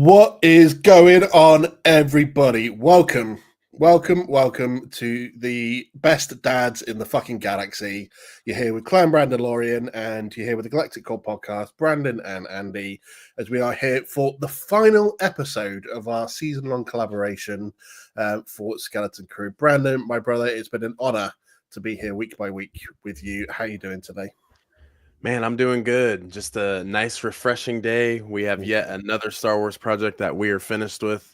What is going on, everybody? Welcome to the best dads in the fucking galaxy. You're here with Clan Brandolorian, and you're here with the Galactic podcast, Brandon and Andy, as we are here for the final episode of our season-long collaboration for Skeleton Crew. Brandon, my brother, it's been an honor to be here week by week with you. How are you doing today? Man, I'm doing good. Just a nice, refreshing day. We have yet another Star Wars project that we are finished with.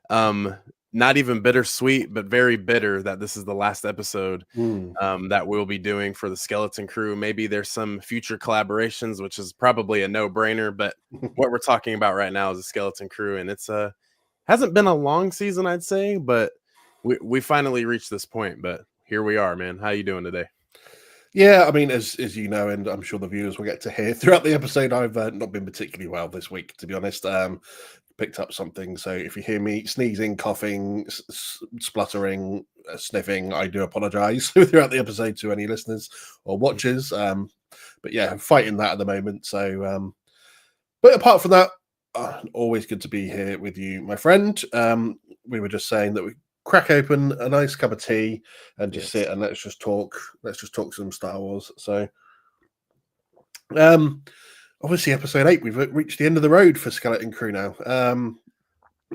Not even bittersweet, but very bitter that this is the last episode that we'll be doing for the Skeleton Crew. Maybe there's some future collaborations, which is probably a no-brainer. But what we're talking about right now is the Skeleton Crew, and it's hasn't been a long season, I'd say, but we finally reached this point. But here we are, man. How you doing today? Yeah, I mean, as you know, and I'm sure the viewers will get to hear throughout the episode, I've not been particularly well this week, to be honest. Picked up something, so if you hear me sneezing, coughing, spluttering, sniffing, I do apologise throughout the episode to any listeners or watchers. But yeah, I'm fighting that at the moment. So, but apart from that, always good to be here with you, my friend. We were just saying that we crack open a nice cup of tea and just sit and let's just talk some Star Wars. So obviously episode 8, we've reached the end of the road for Skeleton Crew now.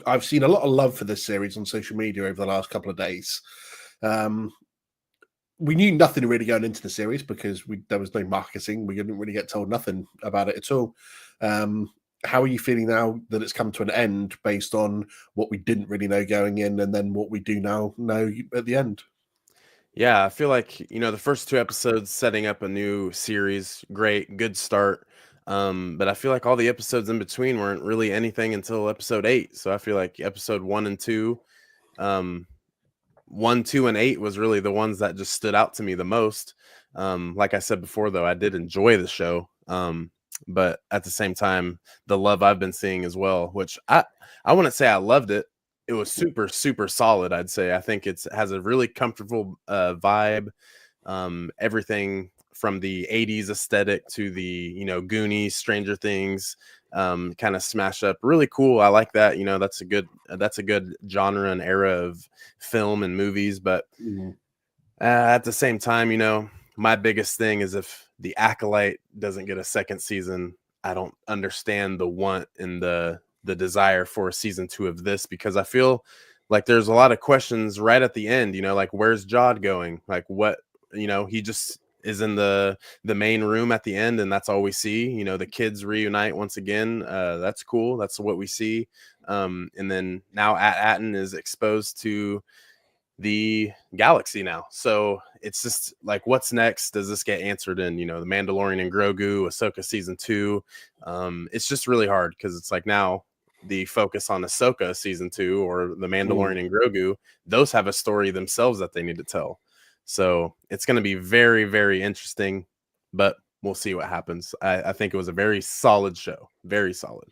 I've seen a lot of love for this series on social media over the last couple of days. We knew nothing really going into the series because there was no marketing. We didn't really get told nothing about it at all. How are you feeling now that it's come to an end based on what we didn't really know going in and then what we do now know at the end? Yeah, I feel like, the first 2 episodes setting up a new series, great, good start. But I feel like all the episodes in between weren't really anything until episode 8. So I feel like episode 1 and 2, 1, 2, and 8 was really the ones that just stood out to me the most. Like I said before, though, I did enjoy the show. But at the same time, the love I've been seeing as well, which I wouldn't say I loved it. It was super, super solid, I'd say. I think it has a really comfortable vibe. Everything from the 80s aesthetic to the, Goonies, Stranger Things, kind of smash up. Really cool. I like that. That's a good genre and era of film and movies. But at the same time, my biggest thing is if the Acolyte doesn't get a second season, I don't understand the want and the desire for a season 2 of this, because I feel like there's a lot of questions right at the end, like where's Jod going? Like what, he just is in the main room at the end and that's all we see. The kids reunite once again. That's cool. That's what we see. And then now Atten is exposed to the galaxy now. So it's just like, what's next? Does this get answered in, the Mandalorian and Grogu, Ahsoka season 2? It's just really hard because it's like now the focus on Ahsoka season 2 or the Mandalorian and Grogu, those have a story themselves that they need to tell. So it's going to be very, very interesting, but we'll see what happens. I think it was a very solid show. Very solid.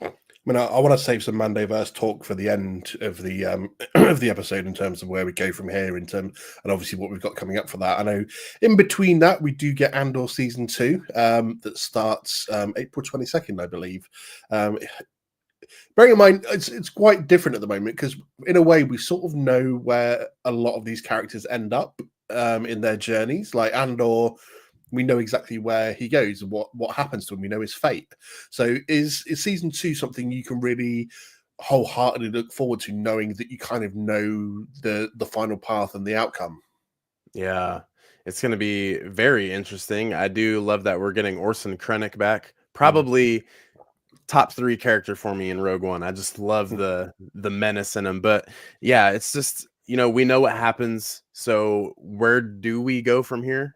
I mean, I want to save some Mandoverse talk for the end of the of the episode in terms of where we go from here, and obviously what we've got coming up for that. I know in between that we do get Andor season 2 that starts April 22nd, I believe. Bearing in mind, it's quite different at the moment because in a way we sort of know where a lot of these characters end up in their journeys. Like Andor, we know exactly where he goes and what happens to him. We know his fate. So is season 2 something you can really wholeheartedly look forward to, knowing that you kind of know the final path and the outcome? Yeah, it's going to be very interesting. I do love that we're getting Orson Krennic back. Probably top 3 character for me in Rogue One. I just love the menace in him. But yeah, it's just, we know what happens. So where do we go from here?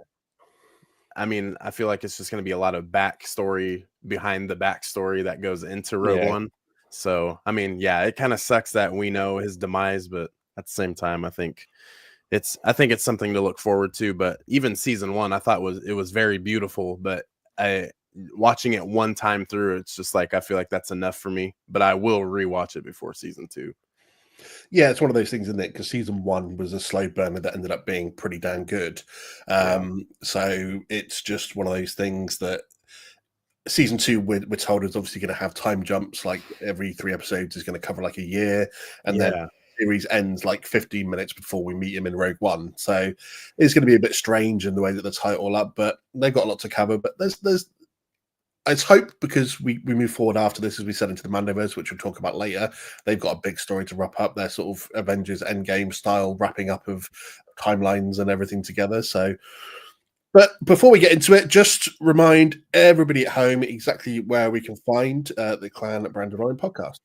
I mean, I feel like it's just going to be a lot of backstory behind the backstory that goes into Rogue One. So, I mean, yeah, it kind of sucks that we know his demise, but at the same time, I think it's something to look forward to. But even season 1, I thought it was very beautiful, but watching it one time through, it's just like, I feel like that's enough for me, but I will rewatch it before season 2. Yeah, it's one of those things, isn't it? Because season 1 was a slow burner that ended up being pretty damn good. So it's just one of those things that season 2, we're told, is obviously going to have time jumps. Like every 3 episodes is going to cover like a year, and then Yeah. the series ends like 15 minutes before we meet him in Rogue One. So it's going to be a bit strange in the way that they tie it all up, but they've got a lot to cover. But there's it's hope, because we move forward after this, as we said, into the Mandoverse, which we'll talk about later. They've got a big story to wrap up, their sort of Avengers Endgame style wrapping up of timelines and everything together. So, but before we get into it, just remind everybody at home exactly where we can find the Clan Brandolorian podcast.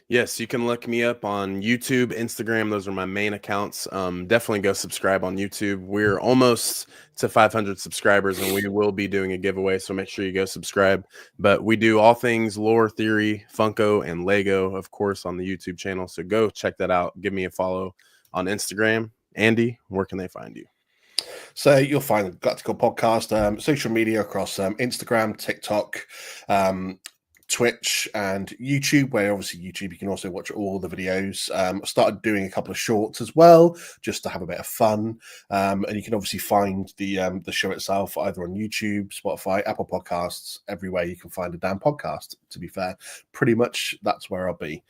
Yes, you can look me up on YouTube, Instagram. Those are my main accounts. Definitely go subscribe on YouTube. We're almost to 500 subscribers, and we will be doing a giveaway, so make sure you go subscribe. But we do all things lore, theory, Funko, and Lego, of course, on the YouTube channel. So go check that out. Give me a follow on Instagram. Andy, where can they find you? So you'll find the Galactic podcast, social media across Instagram, TikTok, Twitch, and YouTube, where obviously YouTube you can also watch all the videos. I started doing a couple of shorts as well, just to have a bit of fun. And you can obviously find the show itself either on YouTube, Spotify, Apple Podcasts, everywhere you can find a damn podcast. To be fair, pretty much that's where I'll be.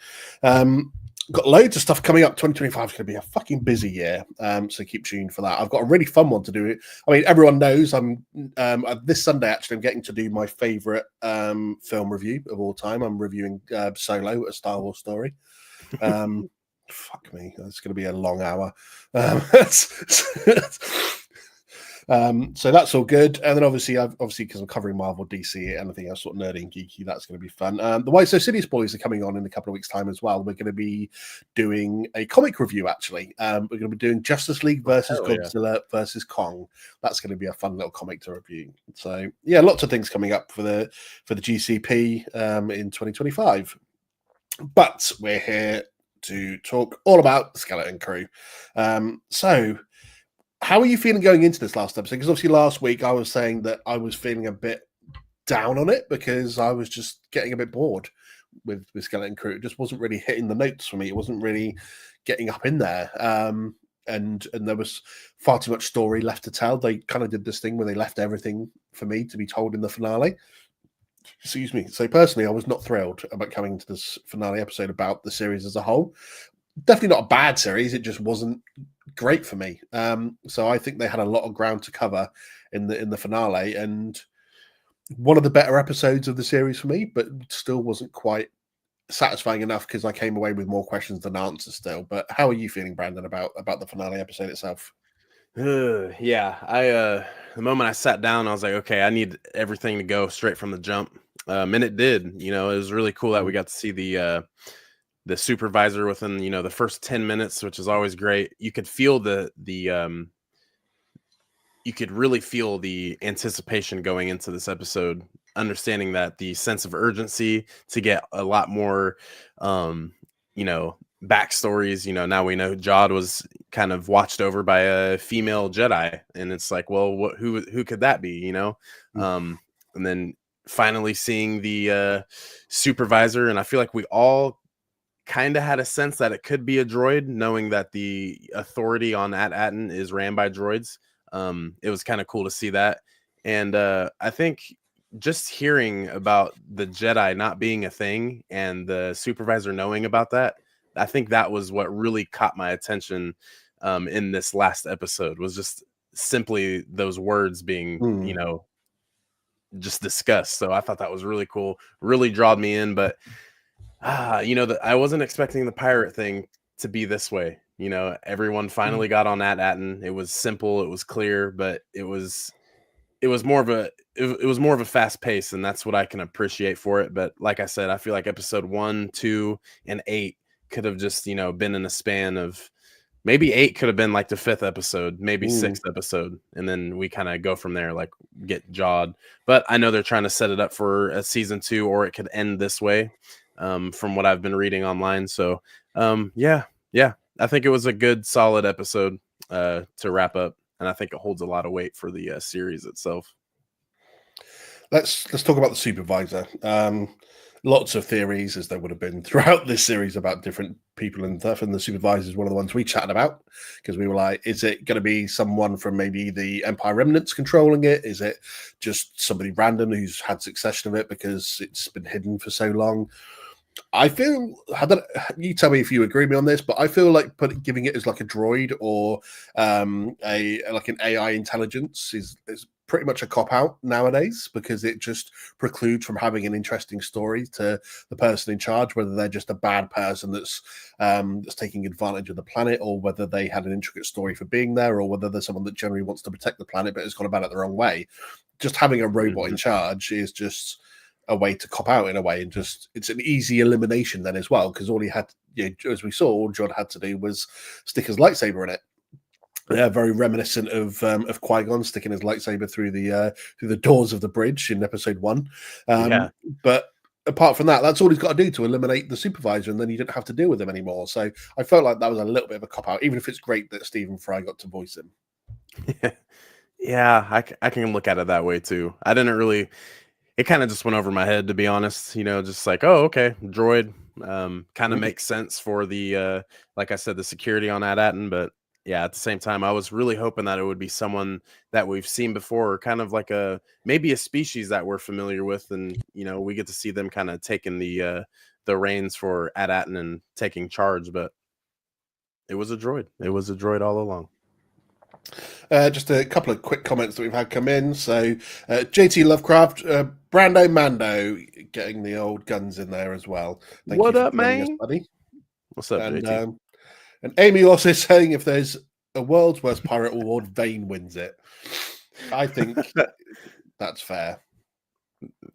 Got loads of stuff coming up. 2025 is going to be a fucking busy year, so keep tuned for that. I've got a really fun one to do. I mean, everyone knows I'm this Sunday, actually, I'm getting to do my favorite film review of all time. I'm reviewing Solo, a Star Wars story. Fuck me, that's going to be a long hour. So that's all good. And then obviously because I'm covering Marvel, DC, anything else sort of nerdy and geeky, that's going to be fun. The Why So Serious boys are coming on in a couple of weeks' time as well. We're going to be doing a comic review, actually. We're going to be doing Justice League versus Godzilla versus Kong. That's going to be a fun little comic to review. So yeah, lots of things coming up for the GCP in 2025. But we're here to talk all about the Skeleton Crew. So how are you feeling going into this last episode? Because obviously last week I was saying that I was feeling a bit down on it because I was just getting a bit bored with Skeleton Crew. It just wasn't really hitting the notes for me. It wasn't really getting up in there. And there was far too much story left to tell. They kind of did this thing where they left everything for me to be told in the finale. Excuse me. So personally, I was not thrilled about coming to this finale episode about the series as a whole. Definitely not a bad series. It just wasn't great for me. So I think they had a lot of ground to cover in the finale, and one of the better episodes of the series for me, but still wasn't quite satisfying enough because I came away with more questions than answers still. But how are you feeling, Brandon, about the finale episode itself? Yeah, the moment I sat down, I was like, okay, I need everything to go straight from the jump. And it did. You know, it was really cool that we got to see the supervisor within, the first 10 minutes, which is always great. You could feel you could really feel the anticipation going into this episode, understanding that the sense of urgency to get a lot more, backstories. Now we know Jod was kind of watched over by a female Jedi, and it's like, well, who could that be? And then finally seeing the supervisor, and I feel like we all kind of had a sense that it could be a droid, knowing that the authority on At-Aten is ran by droids. It was kind of cool to see that. And I think just hearing about the Jedi not being a thing and the supervisor knowing about that, I think that was what really caught my attention in this last episode, was just simply those words being, just discussed. So I thought that was really cool, really drawed me in. But I wasn't expecting the pirate thing to be this way. Everyone finally got on At-Aten. It was simple, it was clear, but it was more of a fast pace, and that's what I can appreciate for it. But like I said, I feel like episode 1, 2, and 8 could have just been in a span of maybe 8 could have been like the 5th episode, maybe 6th episode, and then we kind of go from there, like get Jod. But I know they're trying to set it up for a season 2, or it could end this way. From what I've been reading online. So yeah, I think it was a good solid episode to wrap up, and I think it holds a lot of weight for the series itself. Let's talk about the supervisor. lots of theories, as there would have been throughout this series, about different people and stuff. And the supervisor is one of the ones we chatted about, because we were like, is it going to be someone from maybe the Empire remnants controlling it? Is it just somebody random who's had succession of it because it's been hidden for so long? I feel, I don't, you tell me if you agree with me on this, but I feel like giving it as like a droid or a like an AI intelligence is pretty much a cop out nowadays, because it just precludes from having an interesting story to the person in charge, whether they're just a bad person that's taking advantage of the planet, or whether they had an intricate story for being there, or whether there's someone that generally wants to protect the planet but has gone about it the wrong way. Just having a robot in charge is just a way to cop out in a way, and just it's an easy elimination then as well, because all he had, as we saw, all John had to do was stick his lightsaber in it. Yeah, very reminiscent of Qui-Gon sticking his lightsaber through the doors of the bridge in episode 1. But apart from that, that's all he's got to do to eliminate the supervisor, and then you don't have to deal with him anymore. So I felt like that was a little bit of a cop out, even if it's great that Stephen Fry got to voice him. Yeah, I can look at it that way too. I didn't really. It kind of just went over my head, to be honest. Just like, oh, okay, droid. Kind of makes sense for the like I said, the security on At-Atin, but yeah, at the same time, I was really hoping that it would be someone that we've seen before, or kind of like maybe a species that we're familiar with, and we get to see them kind of taking the reins for At-Atin and taking charge. But it was a droid. It was a droid all along. Just a couple of quick comments that we've had come in. So, JT Lovecraft, Brando Mando, getting the old guns in there as well. Thank what you up, man? Us, buddy. What's up, JT? And Amy also saying, if there's a world's worst pirate award, Vane wins it. I think that's fair.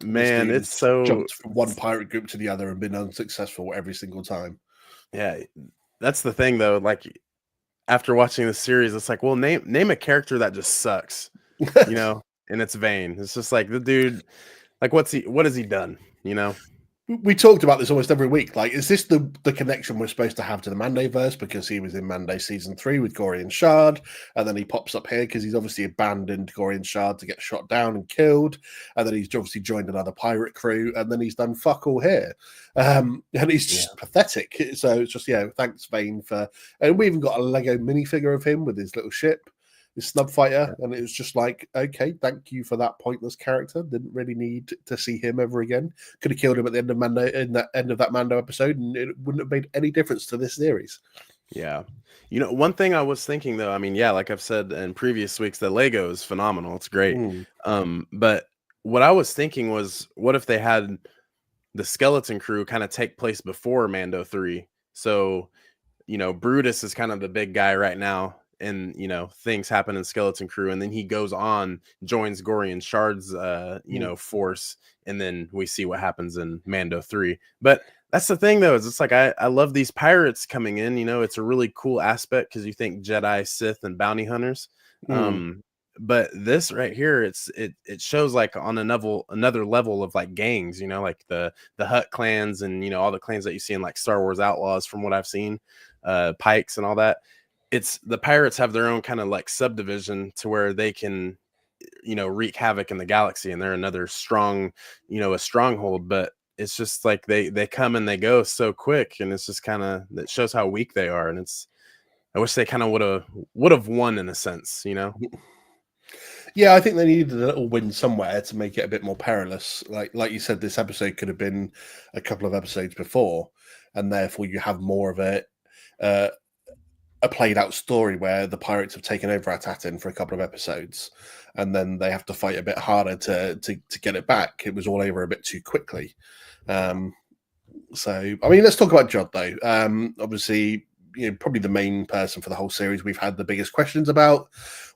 Man, it's so jumped from one pirate group to the other and been unsuccessful every single time. Yeah, that's the thing, though. Like, after watching the series, it's like, well, name a character that just sucks, and it's Vane. It's just like the dude, like, what has he done, We talked about this almost every week. Like, is this the connection we're supposed to have to the Mandoverse, because he was in Mando season 3 with Gorian Shard, and then he pops up here because he's obviously abandoned Gorian Shard to get shot down and killed, and then he's obviously joined another pirate crew, and then he's done fuck all here, and he's just pathetic. So it's just thanks Vane for, and we even got a Lego minifigure of him with his little ship, his snub fighter, and it was just like, okay, thank you for that pointless character. Didn't really need to see him ever again. Could have killed him at the end of Mando, in that end of that Mando episode, and it wouldn't have made any difference to this series. Yeah. One thing I was thinking, though, I mean, like I've said in previous weeks, the Lego is phenomenal. It's great. But what I was thinking was, what if they had the skeleton crew kind of take place before Mando 3? So, Brutus is kind of the big guy right now, and things happen in Skeleton Crew, and then he goes on, joins Gorian Shard's force, and then we see what happens in Mando 3. But that's the thing, though, is it's like I love these pirates coming in. It's a really cool aspect, because you think Jedi, Sith, and bounty hunters. But this right here, it shows like on another level of like gangs, like the Hutt clans, and all the clans that you see in like Star Wars Outlaws, from what I've seen, Pikes and all that. It's the pirates have their own kind of like subdivision to where they can, wreak havoc in the galaxy, and they're another strong, a stronghold. But it's just like they come and they go so quick, and it's just kind of, it shows how weak they are. And I wish they kind of would have won in a sense, Yeah, I think they needed a little win somewhere to make it a bit more perilous. Like you said, this episode could have been a couple of episodes before, and therefore you have more of a played out story where the pirates have taken over At-Atin for a couple of episodes, and then they have to fight a bit harder to get it back. It was all over a bit too quickly. So, I mean, let's talk about Jod, though. Obviously, probably the main person for the whole series we've had the biggest questions about.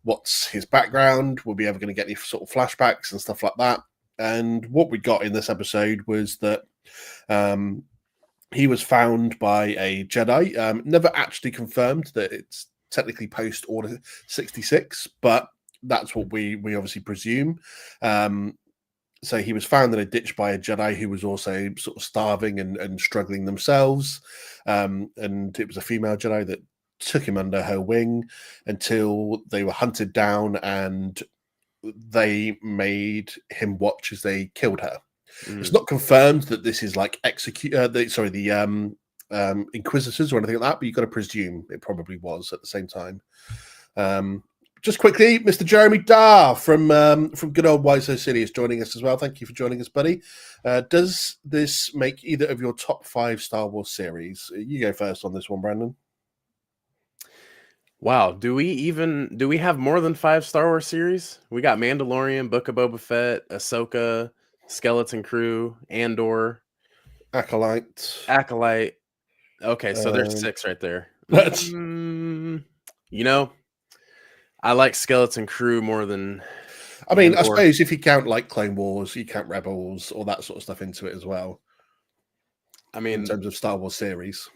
What's his background? Were we ever going to get any sort of flashbacks and stuff like that? And what we got in this episode was that he was found by a Jedi. Never actually confirmed that it's technically post Order 66, but that's what we obviously presume. So he was found in a ditch by a Jedi who was also sort of starving and struggling themselves. And it was a female Jedi that took him under her wing until they were hunted down, and they made him watch as they killed her. It's not confirmed that this is like the Inquisitors or anything like that, but you've got to presume it probably was at the same time. Just quickly, Mr. Jeremy Darr from good old Wiseau City is joining us as well. Thank you for joining us, buddy. Does this make either of your top 5 Star Wars series? You go first on this one, Brandon. Wow, do we have more than 5 Star Wars series? We got Mandalorian, Book of Boba Fett, Ahsoka, Skeleton Crew, Andor, Acolyte. Okay, so there's 6 right there. That's I like Skeleton Crew more than I mean, Andor. I suppose if you count like Clone Wars, you count Rebels, all that sort of stuff into it as well. I mean, in terms of Star Wars series.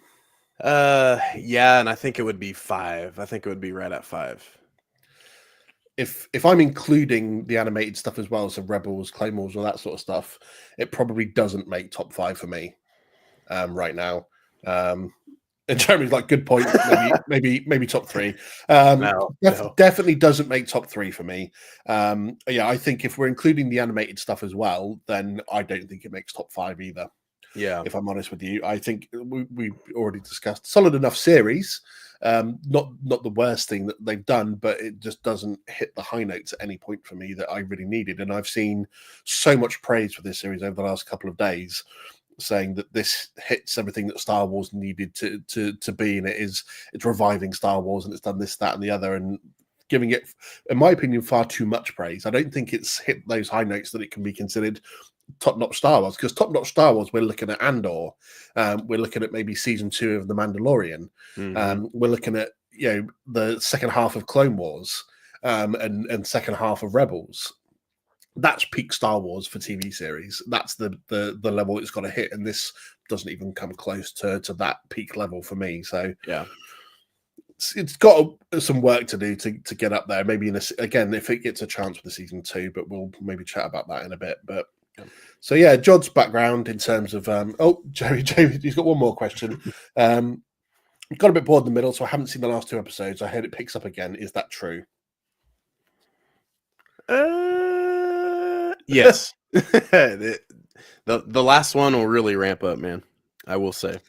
Yeah, and I think it would be 5. I think it would be right at 5. If I'm including the animated stuff as well, so Rebels, Clone Wars, all that sort of stuff, it probably doesn't make top 5 for me right now. And Jeremy's like, good point. Maybe top 3. No. Definitely doesn't make top 3 for me. Yeah, I think if we're including the animated stuff as well, then I don't think it makes top 5 either. Yeah, if I'm honest with you, I think we already discussed solid enough series. Not the worst thing that they've done, but it just doesn't hit the high notes at any point for me that I really needed. And I've seen so much praise for this series over the last couple of days, saying that this hits everything that Star Wars needed to be, and it's reviving Star Wars, and it's done this, that, and the other, and giving it, in my opinion, far too much praise. I don't think it's hit those high notes that it can be considered top-notch Star Wars, because top-notch Star Wars, we're looking at Andor, we're looking at maybe season 2 of The Mandalorian, we're looking at the second half of Clone Wars, and second half of Rebels. That's peak Star Wars for TV series. That's the level it's got to hit, and this doesn't even come close to that peak level for me. So yeah, it's got some work to do to get up there. Maybe again, if it gets a chance for the season 2, but we'll maybe chat about that in a bit. But so yeah, Jod's background in terms of Jerry, he's got one more question. Got a bit bored in the middle, so I haven't seen the last 2 episodes. I heard it picks up again. Is that true? Yes. The last one will really ramp up, man. I will say.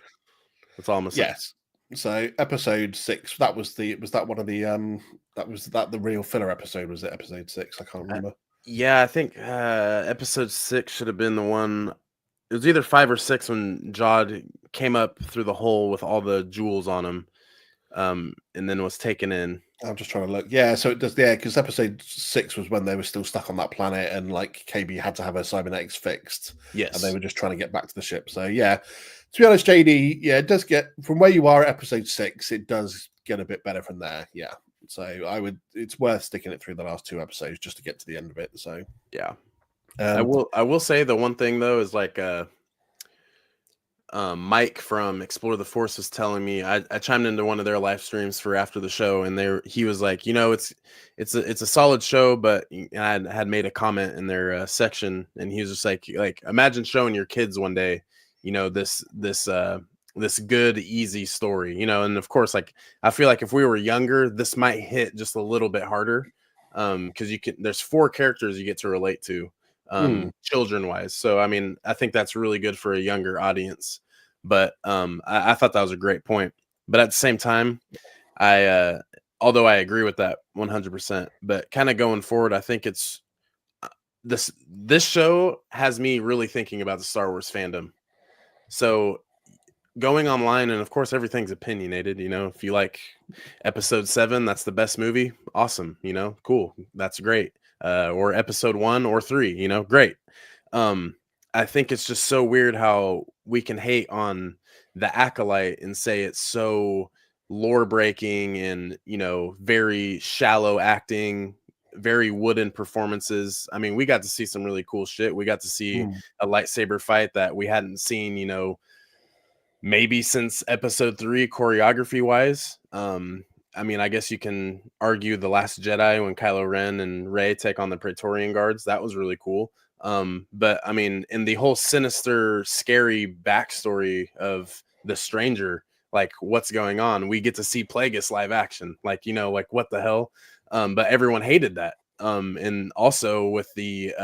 That's all I'm gonna say. Yes. So episode 6, was that one of the the real filler episode? Was it episode 6? I can't remember. Yeah, I think episode 6 should have been the one. It was either 5 or 6 when Jod came up through the hole with all the jewels on him, and then was taken in. I'm just trying to look. Yeah, so it does. Yeah, because episode 6 was when they were still stuck on that planet, and like KB had to have her cybernetics fixed. Yes, and they were just trying to get back to the ship. So yeah, to be honest, JD, yeah, it does get from where you are at episode 6. It does get a bit better from there. Yeah, so it's worth sticking it through the last 2 episodes just to get to the end of it. So yeah, I will say the one thing though is like Mike from Explore the Force was telling me, I chimed into one of their live streams for after the show, and he was like, it's a solid show, but I had made a comment in their section, and he was just like imagine showing your kids one day, this good easy story, and of course, like I feel like if we were younger, this might hit just a little bit harder, because there's 4 characters you get to relate to. Children wise. So, I mean, I think that's really good for a younger audience, but I thought that was a great point. But at the same time, although I agree with that 100%, but kind of going forward, I think it's this show has me really thinking about the Star Wars fandom. So going online, and of course everything's opinionated, if you like episode 7, that's the best movie, awesome, cool, that's great. Or episode 1 or 3, great. I think it's just so weird how we can hate on the Acolyte and say it's so lore breaking and, very shallow acting, very wooden performances. I mean, we got to see some really cool shit. We got to see a lightsaber fight that we hadn't seen, maybe since episode 3 choreography wise. I mean, I guess you can argue The Last Jedi when Kylo Ren and Rey take on the Praetorian Guards. That was really cool. But I mean, in the whole sinister, scary backstory of the Stranger, like what's going on, we get to see Plagueis live action. Like, like what the hell? But everyone hated that. And also with the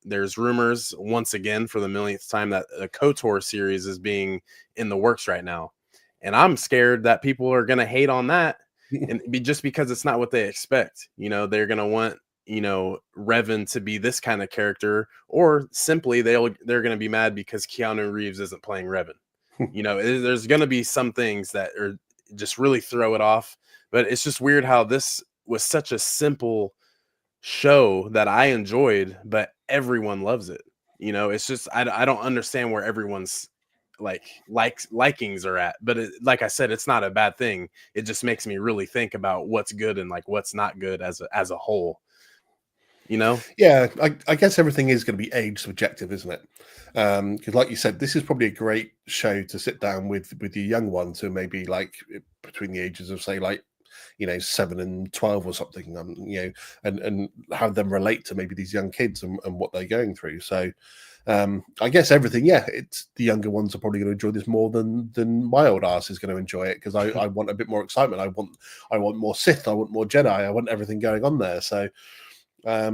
there's rumors once again for the millionth time that a KOTOR series is being in the works right now, and I'm scared that people are gonna hate on that, and just because it's not what they expect. They're gonna want Revan to be this kind of character, or simply they're gonna be mad because Keanu Reeves isn't playing Revan. There's gonna be some things that are just really throw it off, but it's just weird how this was such a simple show that I enjoyed, but everyone loves it. It's just I don't understand where everyone's likings are at. But like I said, it's not a bad thing. It just makes me really think about what's good and like what's not good as a whole. Yeah, I guess everything is going to be age subjective, isn't it? Because, like you said, this is probably a great show to sit down with your young ones who may be like between the ages of, say, like 7 and 12 or something, and have them relate to maybe these young kids and what they're going through. So I guess everything, it's the younger ones are probably going to enjoy this more than my old ass is going to enjoy it, because I want a bit more excitement. I want more Sith, I want more Jedi, I want everything going on there. So I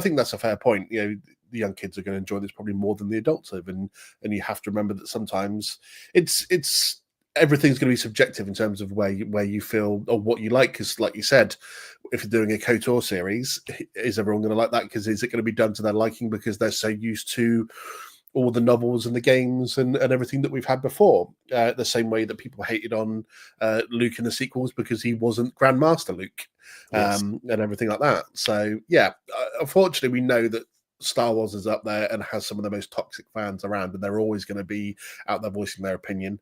think that's a fair point. The young kids are going to enjoy this probably more than the adults have, and you have to remember that sometimes it's everything's going to be subjective in terms of where you feel or what you like. Because, like you said, if you're doing a KOTOR series, is everyone going to like that? Because is it going to be done to their liking because they're so used to all the novels and the games and everything that we've had before? The same way that people hated on Luke in the sequels because he wasn't Grandmaster Luke, and everything like that. So unfortunately, we know that Star Wars is up there and has some of the most toxic fans around, and they're always going to be out there voicing their opinion.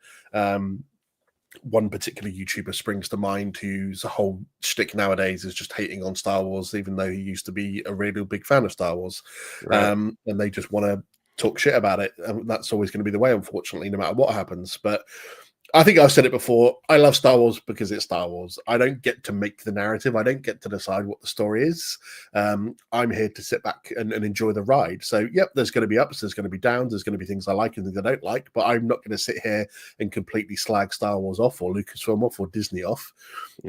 One particular YouTuber springs to mind whose whole shtick nowadays is just hating on Star Wars, even though he used to be a really big fan of Star Wars. Right. And they just want to talk shit about it. And that's always going to be the way, unfortunately, no matter what happens. But I think I've said it before. I love Star Wars because it's Star Wars. I don't get to make the narrative. I don't get to decide what the story is. I'm here to sit back and enjoy the ride. So, there's going to be ups, there's going to be downs, there's going to be things I like and things I don't like. But I'm not going to sit here and completely slag Star Wars off, or Lucasfilm off, or Disney off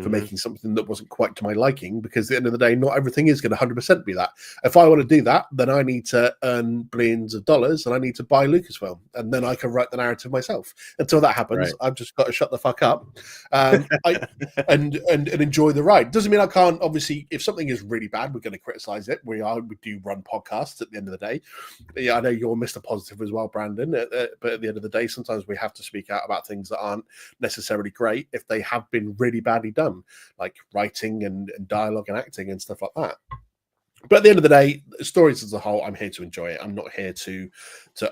for making something that wasn't quite to my liking. Because at the end of the day, not everything is going to 100% be that. If I want to do that, then I need to earn billions of dollars and I need to buy Lucasfilm, and then I can write the narrative myself. Until that happens, I've just got to shut the fuck up and enjoy the ride. Doesn't mean I can't. Obviously, if something is really bad, we're going to criticize it. We do run podcasts at the end of the day. Yeah, I know you're Mr. Positive as well, Brandon, but at the end of the day, sometimes we have to speak out about things that aren't necessarily great if they have been really badly done, like writing and dialogue and acting and stuff like that. But at the end of the day, stories as a whole, I'm here to enjoy it. I'm not here to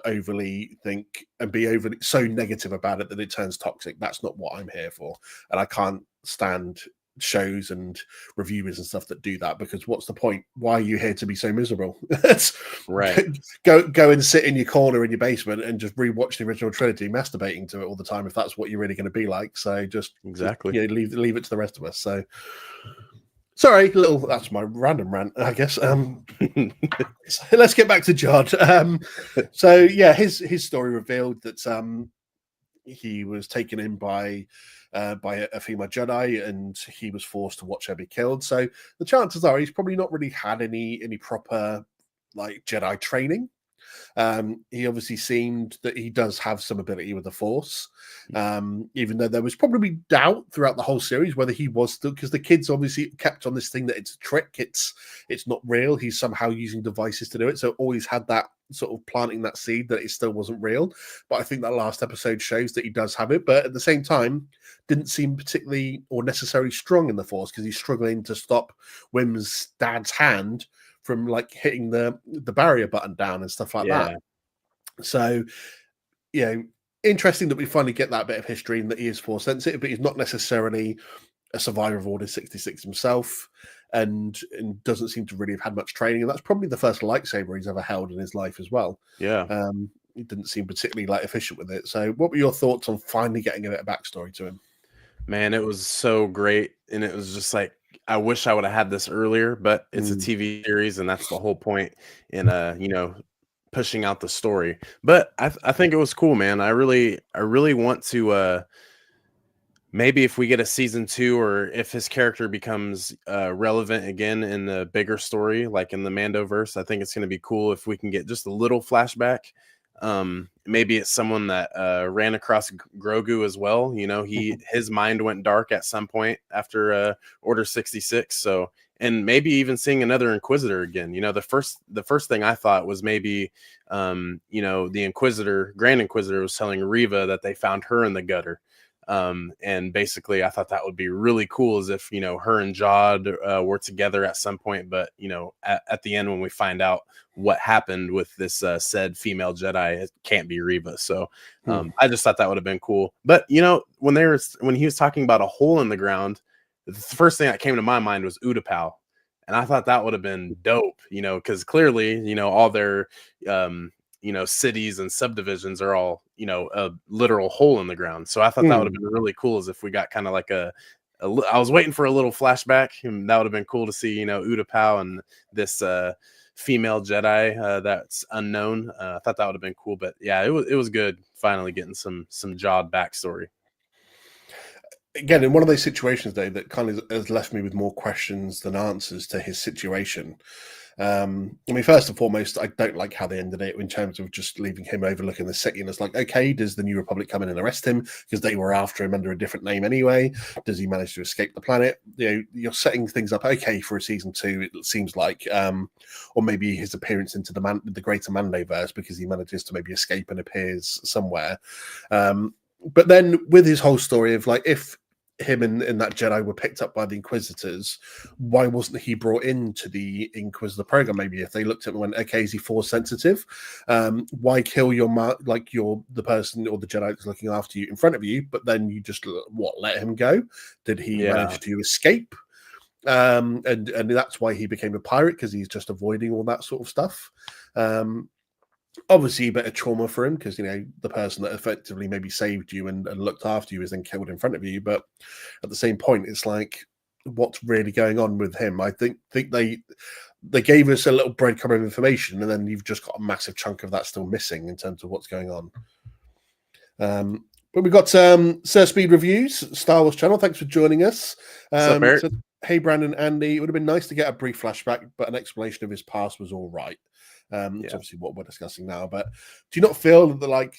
overly think and be overly so negative about it that it turns toxic. That's not what I'm here for. And I can't stand shows and reviewers and stuff that do that, because what's the point? Why are you here to be so miserable? Right. Go and sit in your corner in your basement and just rewatch the original trilogy, masturbating to it all the time, if that's what you're really going to be like. So just leave it to the rest of us. So sorry, that's my random rant, I guess. So let's get back to John. His story revealed that he was taken in by a female Jedi, and he was forced to watch her be killed. So the chances are he's probably not really had any proper like Jedi training. He obviously seemed that he does have some ability with the Force, even though there was probably doubt throughout the whole series whether he was still, because the kids obviously kept on this thing that it's a trick, it's not real, he's somehow using devices to do it. So always had that sort of planting that seed that it still wasn't real. But I think that last episode shows that he does have it, but at the same time didn't seem particularly or necessarily strong in the Force, because he's struggling to stop Wim's dad's hand from like hitting the barrier button down and stuff like that. So, interesting that we finally get that bit of history and that he is Force sensitive, but he's not necessarily a survivor of Order 66 himself, and doesn't seem to really have had much training. And that's probably the first lightsaber he's ever held in his life as well. He didn't seem particularly like efficient with it. So what were your thoughts on finally getting a bit of backstory to him? Man, it was so great. And it was just like, I wish I would have had this earlier, but it's a TV series, and that's the whole point in pushing out the story. But I think it was cool, man. I really want to maybe if we get a season 2, or if his character becomes relevant again in the bigger story, like in the Mandoverse, I think it's going to be cool if we can get just a little flashback. Maybe it's someone that ran across Grogu as well. You know, his mind went dark at some point after Order 66. So, and maybe even seeing another Inquisitor again. You know, the first thing I thought was maybe, you know, the Grand Inquisitor was telling Reva that they found her in the gutter. And basically I thought that would be really cool, as if, you know, her and Jod were together at some point, but, you know, at the end, when we find out what happened with this said female Jedi, it can't be Reva. So I just thought that would have been cool. But, you know, when he was talking about a hole in the ground, the first thing that came to my mind was Utapau. And I thought that would have been dope, you know, because clearly, you know, all their you know, cities and subdivisions are all, you know, a literal hole in the ground. So I thought that would have been really cool, as if we got kind of like I was waiting for a little flashback, and that would have been cool to see, you know, Utapau and this female Jedi that's unknown. I thought that would have been cool. But yeah, it was good finally getting some Jod backstory. Again, in one of those situations, Dave, that kind of has left me with more questions than answers to his situation. I mean, first and foremost, I don't like how they ended it in terms of just leaving him overlooking the city. And it's like, okay, does the New Republic come in and arrest him because they were after him under a different name anyway? Does he manage to escape the planet? You know, you're setting things up okay for a season 2. It seems like, or maybe his appearance into the greater Mandoverse, because he manages to maybe escape and appears somewhere. But then with his whole story of like, if him and that Jedi were picked up by the Inquisitors, why wasn't he brought into the Inquisitor program? Maybe if they looked at him and went, okay, is he force sensitive? Why kill the person or the Jedi that's looking after you in front of you, but then you just let him go? Did he manage to escape? And that's why he became a pirate, because he's just avoiding all that sort of stuff. Obviously a bit of trauma for him, because, you know, the person that effectively maybe saved you and looked after you is then killed in front of you. But at the same point, it's like, what's really going on with him? I think they gave us a little breadcrumb of information, and then you've just got a massive chunk of that still missing in terms of what's going on. But we've got Sir Speed Reviews, Star Wars channel. Thanks for joining us. What's up, Eric? So, hey, Brandon, Andy, it would have been nice to get a brief flashback, but an explanation of his past was all right. It's obviously what we're discussing now. But do you not feel that, like,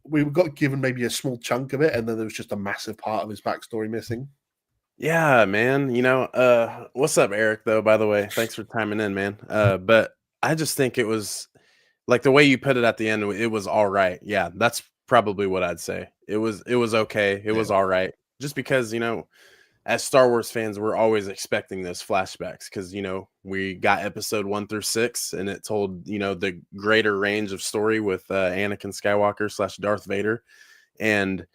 we got given maybe a small chunk of it, and then there was just a massive part of his backstory missing? Yeah, man. You know, what's up, Eric, though, by the way? Thanks for chiming in, man. But I just think it was, like, the way you put it at the end, it was all right. Yeah, that's probably what I'd say. It was okay. It was all right. Just because, you know, as Star Wars fans, we're always expecting those flashbacks, because, you know, we got episode 1 through 6, and it told, you know, the greater range of story with Anakin Skywalker / Darth Vader. And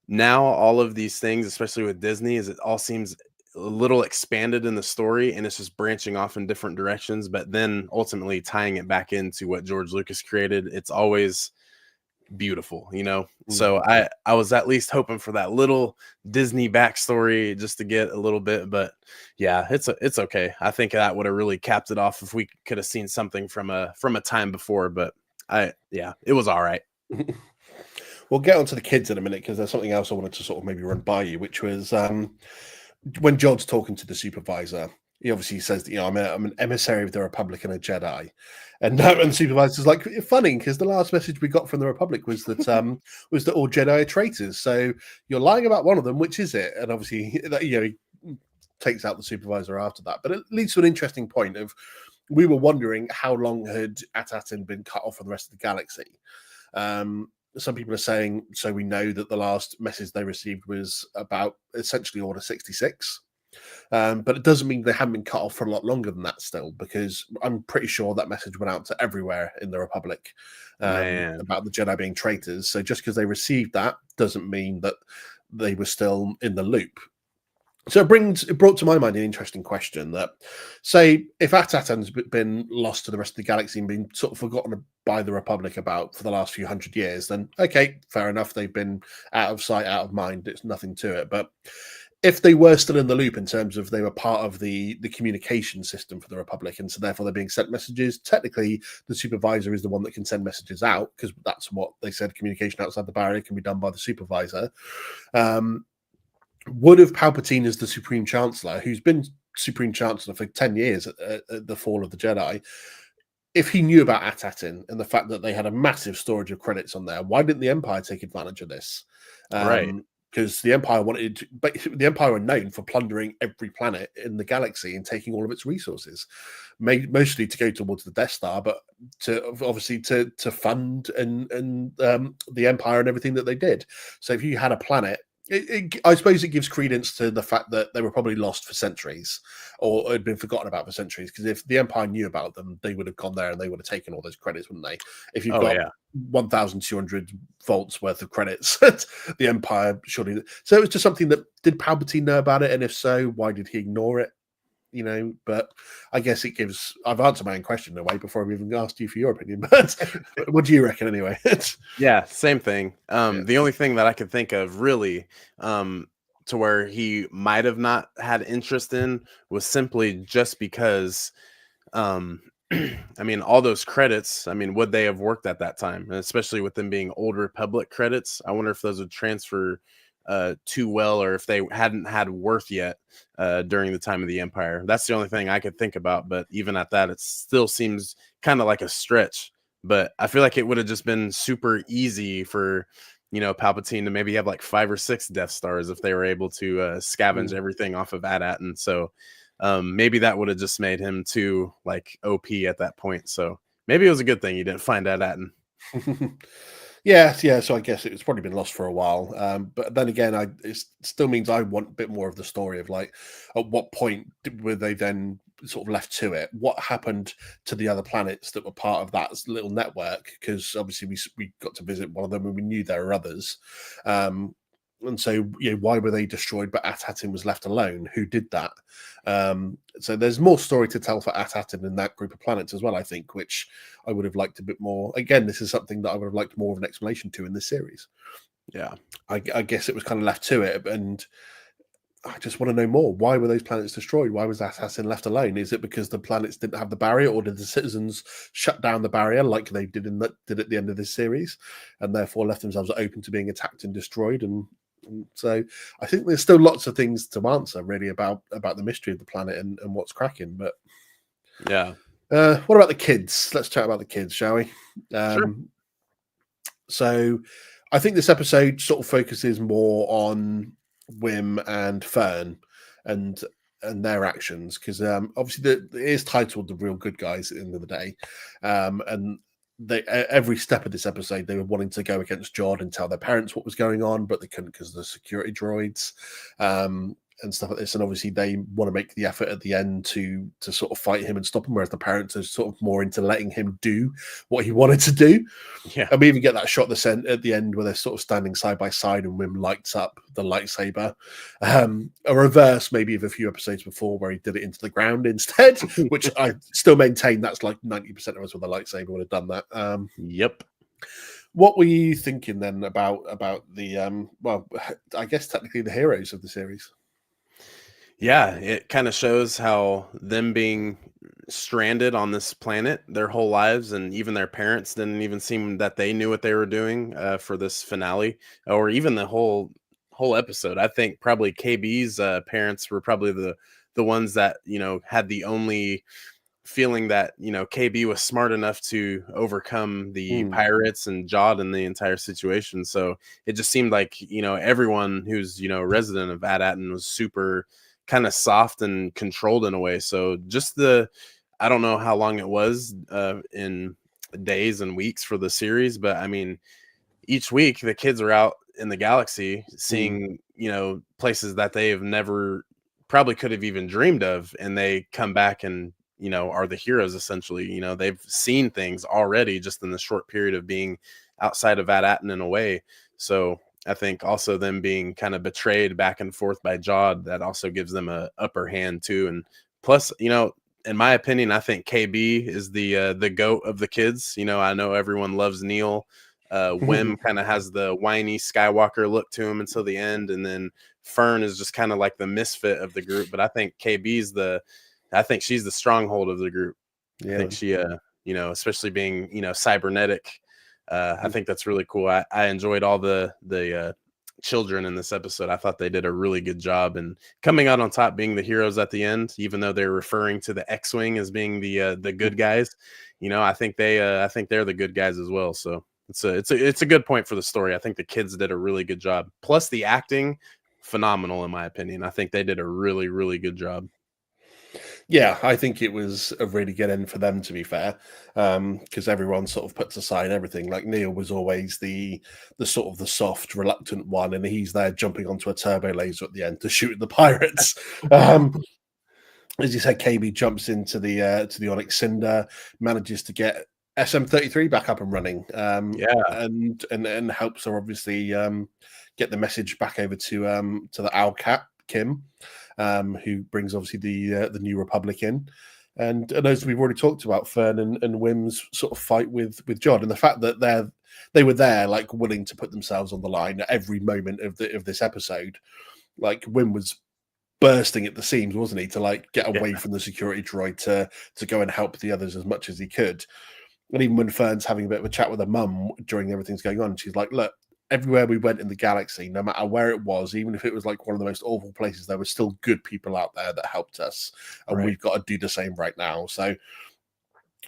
now all of these things, especially with Disney, is it all seems a little expanded in the story, and it's just branching off in different directions, but then ultimately tying it back into what George Lucas created. It's always beautiful, you know. So I was at least hoping for that little Disney backstory, just to get a little bit. But yeah, it's okay. I think that would have really capped it off if we could have seen something from a time before. But it was all right. We'll get onto the kids in a minute, because there's something else I wanted to sort of maybe run by you, which was when Jod's talking to the supervisor. He obviously says that, you know, I'm an emissary of the Republic and a Jedi. And the supervisor's like, funny, because the last message we got from the Republic was that all Jedi are traitors. So you're lying about one of them. Which is it? And obviously, you know, he takes out the supervisor after that. But it leads to an interesting point of, we were wondering how long had At-Atin been cut off from the rest of the galaxy. Some people are saying, so we know that the last message they received was about essentially Order 66. But it doesn't mean they haven't been cut off for a lot longer than that still, because I'm pretty sure that message went out to everywhere in the Republic about the Jedi being traitors. So just because they received that doesn't mean that they were still in the loop. So it brought to my mind an interesting question that, say, if At-Atin's been lost to the rest of the galaxy and been sort of forgotten by the Republic about for the last few hundred years, then okay, fair enough. They've been out of sight, out of mind. It's nothing to it. But if they were still in the loop in terms of they were part of the communication system for the Republic, and so therefore they're being sent messages, technically the supervisor is the one that can send messages out, because that's what they said, communication outside the barrier can be done by the supervisor. Would have Palpatine as the Supreme Chancellor, who's been Supreme Chancellor for 10 years at the fall of the Jedi, if he knew about Atatin and the fact that they had a massive storage of credits on there, why didn't the Empire take advantage of this? Right. Because the Empire but the Empire were known for plundering every planet in the galaxy and taking all of its resources, mostly to go towards the Death Star, but obviously to fund and the Empire and everything that they did. So if you had a planet, I suppose it gives credence to the fact that they were probably lost for centuries or had been forgotten about for centuries. Because if the Empire knew about them, they would have gone there and they would have taken all those credits, wouldn't they? If you've got 1,200 volts worth of credits, the Empire surely. So it was just something that, did Palpatine know about it? And if so, why did he ignore it? But I guess it gives. I've answered my own question in a way before I've even asked you for your opinion. But what do you reckon anyway? Yeah, same thing. The only thing that I could think of really to where he might have not had interest in was simply just because I mean, all those credits, I mean, would they have worked at that time? And especially with them being Old Republic credits, I wonder if those would transfer too well, or if they hadn't had worth yet during the time of the Empire. That's the only thing I could think about. But even at that, it still seems kind of like a stretch. But I feel like it would have just been super easy for, Palpatine to maybe have like 5 or 6 Death Stars if they were able to scavenge everything off of AT-AT. And so maybe that would have just made him too like OP at that point. So maybe it was a good thing he didn't find AT-AT. Yeah. So I guess it's probably been lost for a while. But then again, it still means I want a bit more of the story of like, at what point were they then sort of left to it? What happened to the other planets that were part of that little network? Because obviously we got to visit one of them and we knew there were others. And so, why were they destroyed, but Atatin was left alone? Who did that? So there's more story to tell for Atatin in that group of planets as well, I think, which I would have liked a bit more. Again, this is something that I would have liked more of an explanation to in this series. Yeah. I guess it was kind of left to it, and I just want to know more. Why were those planets destroyed? Why was Atatin left alone? Is it because the planets didn't have the barrier, or did the citizens shut down the barrier like they did at the end of this series, and therefore left themselves open to being attacked and destroyed? And so I think there's still lots of things to answer really about the mystery of the planet and what's cracking. But yeah, what about the kids? Let's chat about the kids, shall we? Sure. So I think this episode sort of focuses more on Wim and Fern and their actions, because obviously it is titled The Real Good Guys at the end of the day, and every step of this episode they were wanting to go against Jod and tell their parents what was going on, but they couldn't because of the security droids and stuff like this. And obviously they want to make the effort at the end to sort of fight him and stop him, whereas the parents are sort of more into letting him do what he wanted to do. Yeah. And we even get that shot at the end where they're sort of standing side by side and Wim lights up the lightsaber. A reverse maybe of a few episodes before where he did it into the ground instead, which I still maintain that's like 90% of us with a lightsaber would have done that. Yep. What were you thinking then about the well, I guess technically the heroes of the series? Yeah, it kind of shows how them being stranded on this planet their whole lives, and even their parents didn't even seem that they knew what they were doing for this finale, or even the whole episode. I think probably KB's parents were probably the ones that had the only feeling that KB was smart enough to overcome the pirates and Jod in the entire situation. So it just seemed like everyone who's resident of AT-AT was super kind of soft and controlled in a way. So just I don't know how long it was in days and weeks for the series, but I mean, each week the kids are out in the galaxy seeing, places that they have never probably could have even dreamed of. And they come back and, are the heroes essentially. They've seen things already just in the short period of being outside of AT-AT in a way. So I think also them being kind of betrayed back and forth by Jod, that also gives them a upper hand too. And plus, in my opinion, I think KB is the GOAT of the kids. I know everyone loves Neil. Wim kind of has the whiny Skywalker look to him until the end, and then Fern is just kind of like the misfit of the group. But I think KB's I think she's the stronghold of the group. Yeah. I think she, especially being cybernetic. I think that's really cool. I enjoyed all the children in this episode. I thought they did a really good job and coming out on top, being the heroes at the end, even though they're referring to the X-wing as being the good guys. I think they're the good guys as well. So it's a good point for the story. I think the kids did a really good job. Plus the acting, phenomenal in my opinion. I think they did a really, really good job. Yeah, I think it was a really good end for them, to be fair, because everyone sort of puts aside everything. Like Neil was always the sort of the soft, reluctant one, and he's there jumping onto a turbo laser at the end to shoot at the pirates. As you said, KB jumps into the Onyx Cinder, manages to get SM-33 back up and running, and helps her obviously get the message back over to the Owl Cat Kim. Who brings obviously the New Republic in, and as we've already talked about, Fern and Wim's sort of fight with John, and the fact that they were there, like willing to put themselves on the line at every moment of this episode. Like Wim was bursting at the seams, wasn't he, to like get away from the security droid to go and help the others as much as he could. And even when Fern's having a bit of a chat with her mum during everything's going on, she's like, look, everywhere we went in the galaxy, no matter where it was, even if it was like one of the most awful places, there were still good people out there that helped us. And we've got to do the same right now. So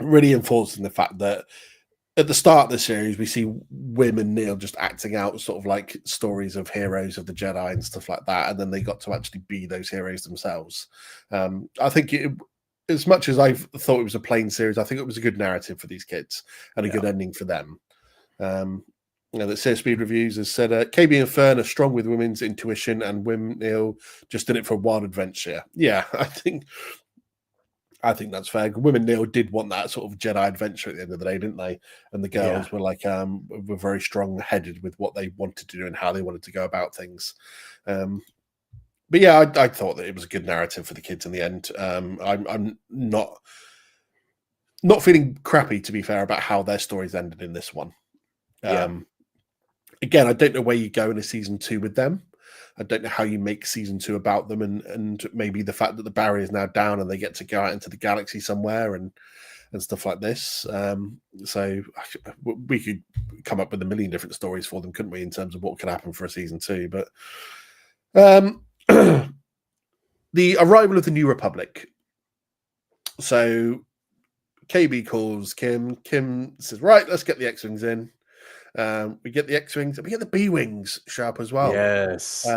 really enforcing the fact that at the start of the series, we see Wim and Neil just acting out sort of like stories of heroes of the Jedi and stuff like that. And then they got to actually be those heroes themselves. I think as much as I thought it was a plain series, I think it was a good narrative for these kids and a good ending for them. That Safe Speed Reviews has said, KB and Fern are strong with women's intuition, and Wim Neil just in it for a wild adventure. Yeah, I think that's fair. Wim and Neil did want that sort of Jedi adventure at the end of the day, didn't they? And the girls were like were very strong-headed with what they wanted to do and how they wanted to go about things. But yeah, I thought that it was a good narrative for the kids in the end. I'm not feeling crappy, to be fair, about how their stories ended in this one. Again, I don't know where you go in a season 2 with them. I don't know how you make season 2 about them, and maybe the fact that the barrier is now down and they get to go out into the galaxy somewhere and stuff like this. So we could come up with a million different stories for them, couldn't we, in terms of what could happen for a season 2? But the arrival of the New Republic. So KB calls Kim. Kim says, right, let's get the X-Wings in. We get the X-Wings and we get the B-Wings show up as well. Yes.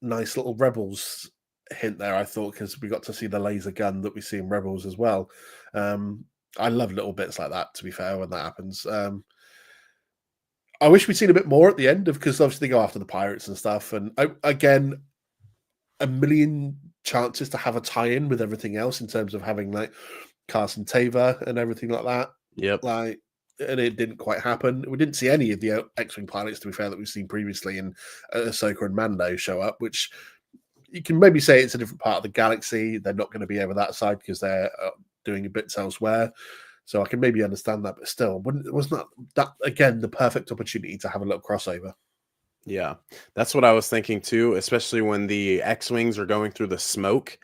Nice little Rebels hint there, I thought, because we got to see the laser gun that we see in Rebels as well. I love little bits like that, to be fair, when that happens. I wish we'd seen a bit more at the end, because obviously they go after the pirates and stuff. And again, a million chances to have a tie-in with everything else in terms of having like Carson Tava and everything like that. Yep. And it didn't quite happen. We didn't see any of the X-Wing pilots, to be fair, that we've seen previously in Ahsoka and Mando show up, which you can maybe say it's a different part of the galaxy. They're not going to be over that side because they're doing bits elsewhere. So I can maybe understand that, but still, wasn't that again the perfect opportunity to have a little crossover? Yeah, that's what I was thinking too, especially when the X-Wings are going through the smoke.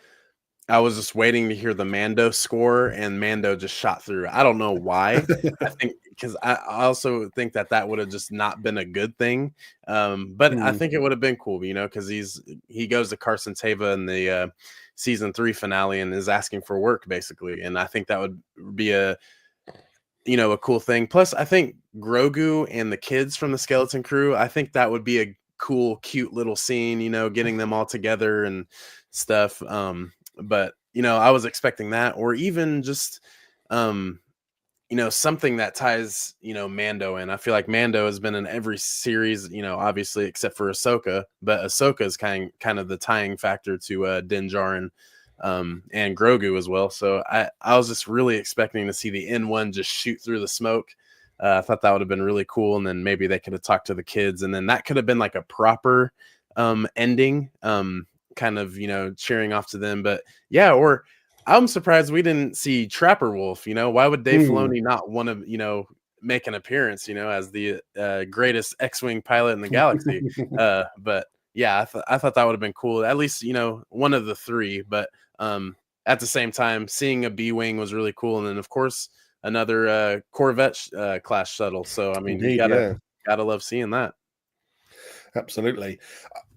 I was just waiting to hear the Mando score, and Mando just shot through. I don't know why. I think because I also think that would have just not been a good thing. But I think it would have been cool, because he goes to Carson Tava in the season 3 finale and is asking for work basically, and I think that would be a cool thing. Plus, I think Grogu and the kids from the Skeleton Crew, I think that would be a cool, cute little scene, getting them all together and stuff. But I was expecting that, or even just something that ties Mando in. I feel like Mando has been in every series, obviously except for Ahsoka, but Ahsoka is kind of the tying factor to Din Djarin and Grogu as well. So I was just really expecting to see the N1 just shoot through the smoke. I thought that would have been really cool, and then maybe they could have talked to the kids, and then that could have been like a proper ending, kind of cheering off to them. But yeah, or I'm surprised we didn't see Trapper Wolf. Why would Dave Filoni not want to make an appearance as the greatest X-Wing pilot in the galaxy? But yeah, I thought that would have been cool, at least one of the 3. But at the same time, seeing a B-Wing was really cool, and then of course another Corvette class shuttle. So I mean, Indeed, you gotta love seeing that. Absolutely.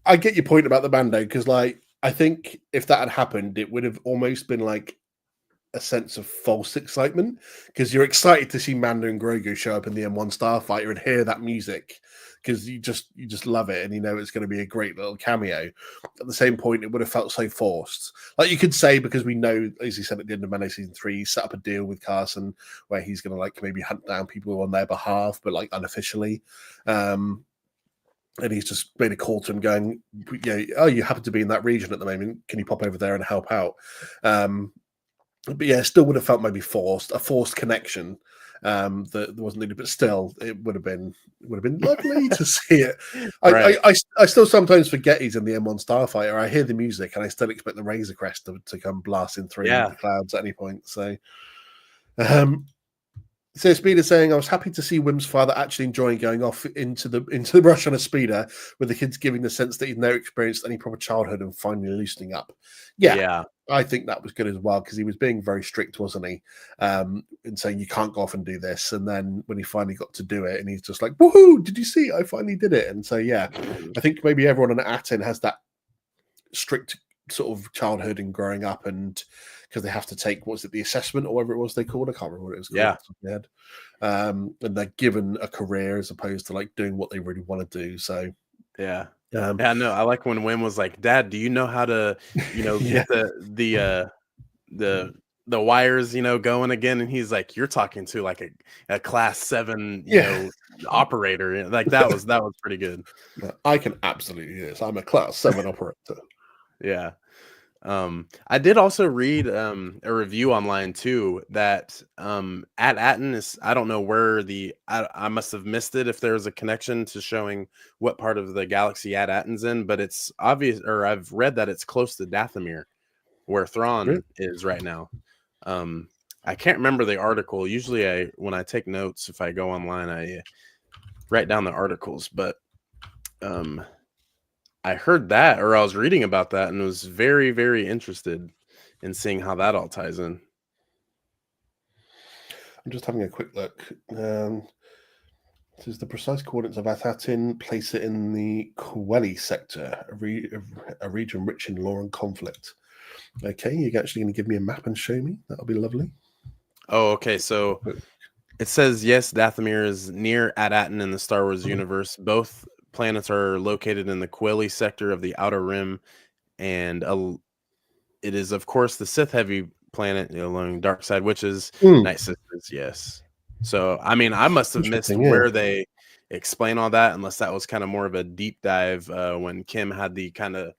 I get your point about the Mando because, like, I think if that had happened, it would have almost been like a sense of false excitement because you're excited to see Mando and Grogu show up in the M1 Starfighter and hear that music because you just love it and you know it's going to be a great little cameo. At the same point, it would have felt so forced. Like you could say because we know, as he said at the end of Mando season 3, he set up a deal with Carson where he's going to like maybe hunt down people on their behalf, but like unofficially. And he's just made a call to him going, oh, you happen to be in that region at the moment. Can you pop over there and help out? But yeah, it still would have felt maybe a forced connection that wasn't needed. But still, it would have been lovely to see it. Right. I still sometimes forget he's in the M1 Starfighter. I hear the music and I still expect the Razor Crest to come blasting through the clouds at any point. So, so Speeder saying, I was happy to see Wim's father actually enjoying going off into the brush on a speeder, with the kids giving the sense that he'd never experienced any proper childhood and finally loosening up. Yeah. I think that was good as well because he was being very strict, wasn't he? In saying you can't go off and do this. And then when he finally got to do it, and he's just like, "Woohoo! Did you see? I finally did it!" And so yeah, I think maybe everyone on Aten has that strict sort of childhood and growing up, and because they have to take the assessment or whatever it was they called. I can't remember what it was called. Yeah. And they're given a career as opposed to like doing what they really want to do. So yeah. Yeah, no, I like when Wim was like, "Dad, do you know how to, get the wires, going again?" And he's like, "You're talking to like a class 7, operator." Like that was pretty good. I can absolutely do this. I'm a class 7 operator. Yeah. I did also read a review online too that at Aten is, I don't know where I must have missed it if there was a connection to showing what part of the galaxy at Aten's in, but it's obvious, or I've read that it's close to Dathomir, where Thrawn is right now. I can't remember the article. Usually when I take notes, if I go online, I write down the articles, but I heard that, or I was reading about that, and was very, very interested in seeing how that all ties in. I'm just having a quick look. This is the precise coordinates of Atatin. Place it in the Kweli sector, a region rich in lore and conflict. Okay, you're actually going to give me a map and show me? That'll be lovely. Oh, okay. So it says, yes, Dathomir is near At-Aten in the Star Wars universe. Both planets are located in the Kweli sector of the Outer Rim, and it is, of course, the Sith-heavy planet along dark side witches, Night Sisters. Yes. So, I mean, I must have missed where they explain all that, unless that was kind of more of a deep dive when Kim had the kind of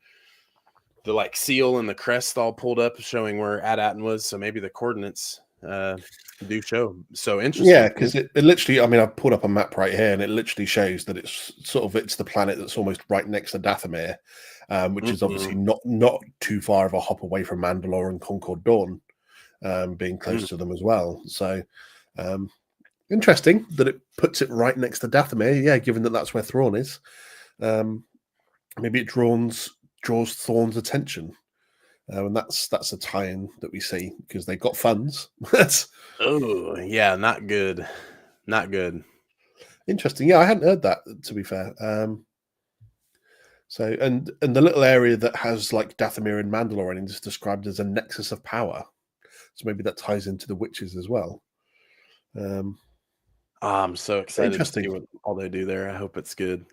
the like seal and the crest all pulled up showing where At-Aten was. So maybe the coordinates do show. So interesting. Yeah, because it literally, I mean, I've pulled up a map right here and it literally shows that it's the planet that's almost right next to Dathomir, which is obviously not too far of a hop away from Mandalore and Concord Dawn, being close to them as well. So interesting that it puts it right next to Dathomir. Yeah, given that that's where Thrawn is. Maybe it draws Thrawn's attention. And that's a tie-in that we see because they've got funds. Oh yeah, not good. Interesting. Yeah, I hadn't heard that, to be fair. So and the little area that has like Dathomir and Mandalorian is described as a nexus of power. So maybe that ties into the witches as well. I'm so excited to see what all they do there. I hope it's good.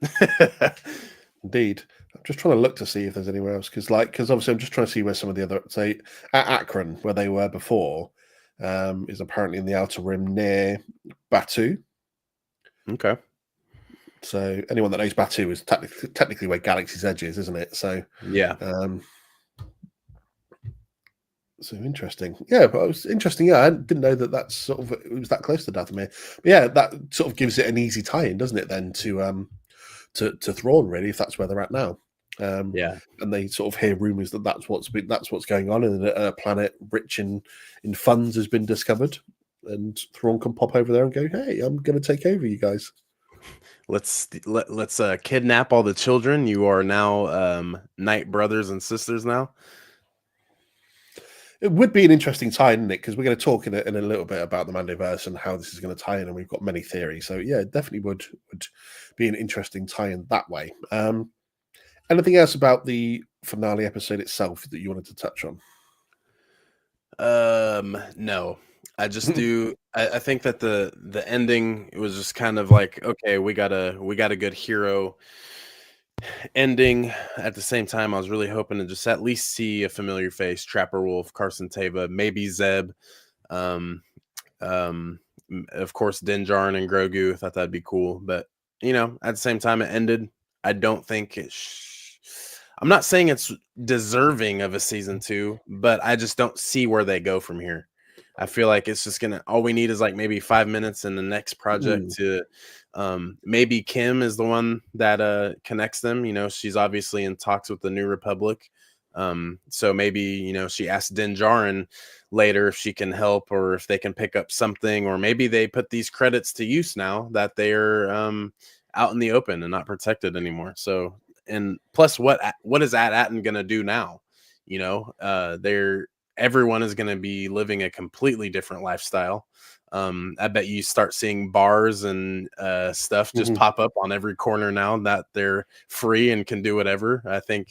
Indeed. I'm just trying to look to see if there's anywhere else because obviously I'm just trying to see where some of the other, say at Akron where they were before, is apparently in the Outer Rim near Batu. Okay. So anyone that knows Batu is technically where Galaxy's Edge is, isn't it? So yeah. So interesting. Yeah, but it was interesting. Yeah, I didn't know that that's sort of it was that close to Dathomir. But yeah, that sort of gives it an easy tie-in, doesn't it? Then to Thrawn, really, if that's where they're at now. Yeah, and they sort of hear rumors that that's what's going on, and a planet rich in funds has been discovered, and Thrawn can pop over there and go, "Hey, I'm going to take over you guys. Let's kidnap all the children. You are now Night brothers and sisters now." It would be an interesting tie, isn't it? Because we're going to talk in a little bit about the Mandoverse and how this is going to tie in, and we've got many theories. So yeah, it definitely would be an interesting tie in that way. Anything else about the finale episode itself that you wanted to touch on? No. I just do. I think that the ending, it was just kind of like, okay, we got a good hero ending. At the same time, I was really hoping to just at least see a familiar face, Trapper Wolf, Carson Teva, maybe Zeb. Um, of course, Din Djarin and Grogu. I thought that'd be cool, but at the same time, it ended. I don't think I'm not saying it's deserving of a season 2, but I just don't see where they go from here. I feel like it's just all we need is like maybe 5 minutes in the next project to maybe Kim is the one that connects them. She's obviously in talks with the New Republic. So maybe, she asked Din Djarin later if she can help or if they can pick up something, or maybe they put these credits to use now that they're out in the open and not protected anymore. So, and plus what is At-Atten going to do now? Everyone is going to be living a completely different lifestyle. I bet you start seeing bars and stuff just pop up on every corner now that they're free and can do whatever. I think,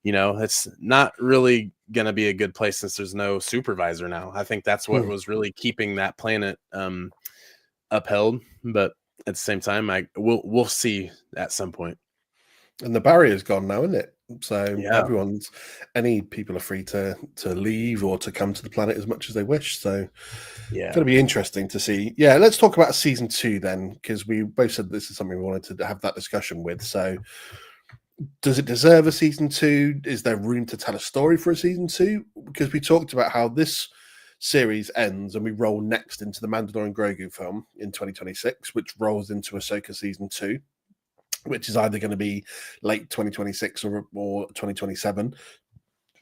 it's not really going to be a good place since there's no supervisor now. I think that's what was really keeping that planet upheld. But at the same time, we'll see at some point. And the barrier's gone now, isn't it? So Yeah. any people are free to leave or to come to the planet as much as they wish. So yeah, it's going to be interesting to see. Yeah, let's talk about season 2 then, because we both said this is something we wanted to have that discussion with. So does it deserve a season 2? Is there room to tell a story for a season 2? Because we talked about how this series ends and we roll next into the Mandalorian Grogu film in 2026, which rolls into Ahsoka season 2, which is either going to be late 2026 or 2027.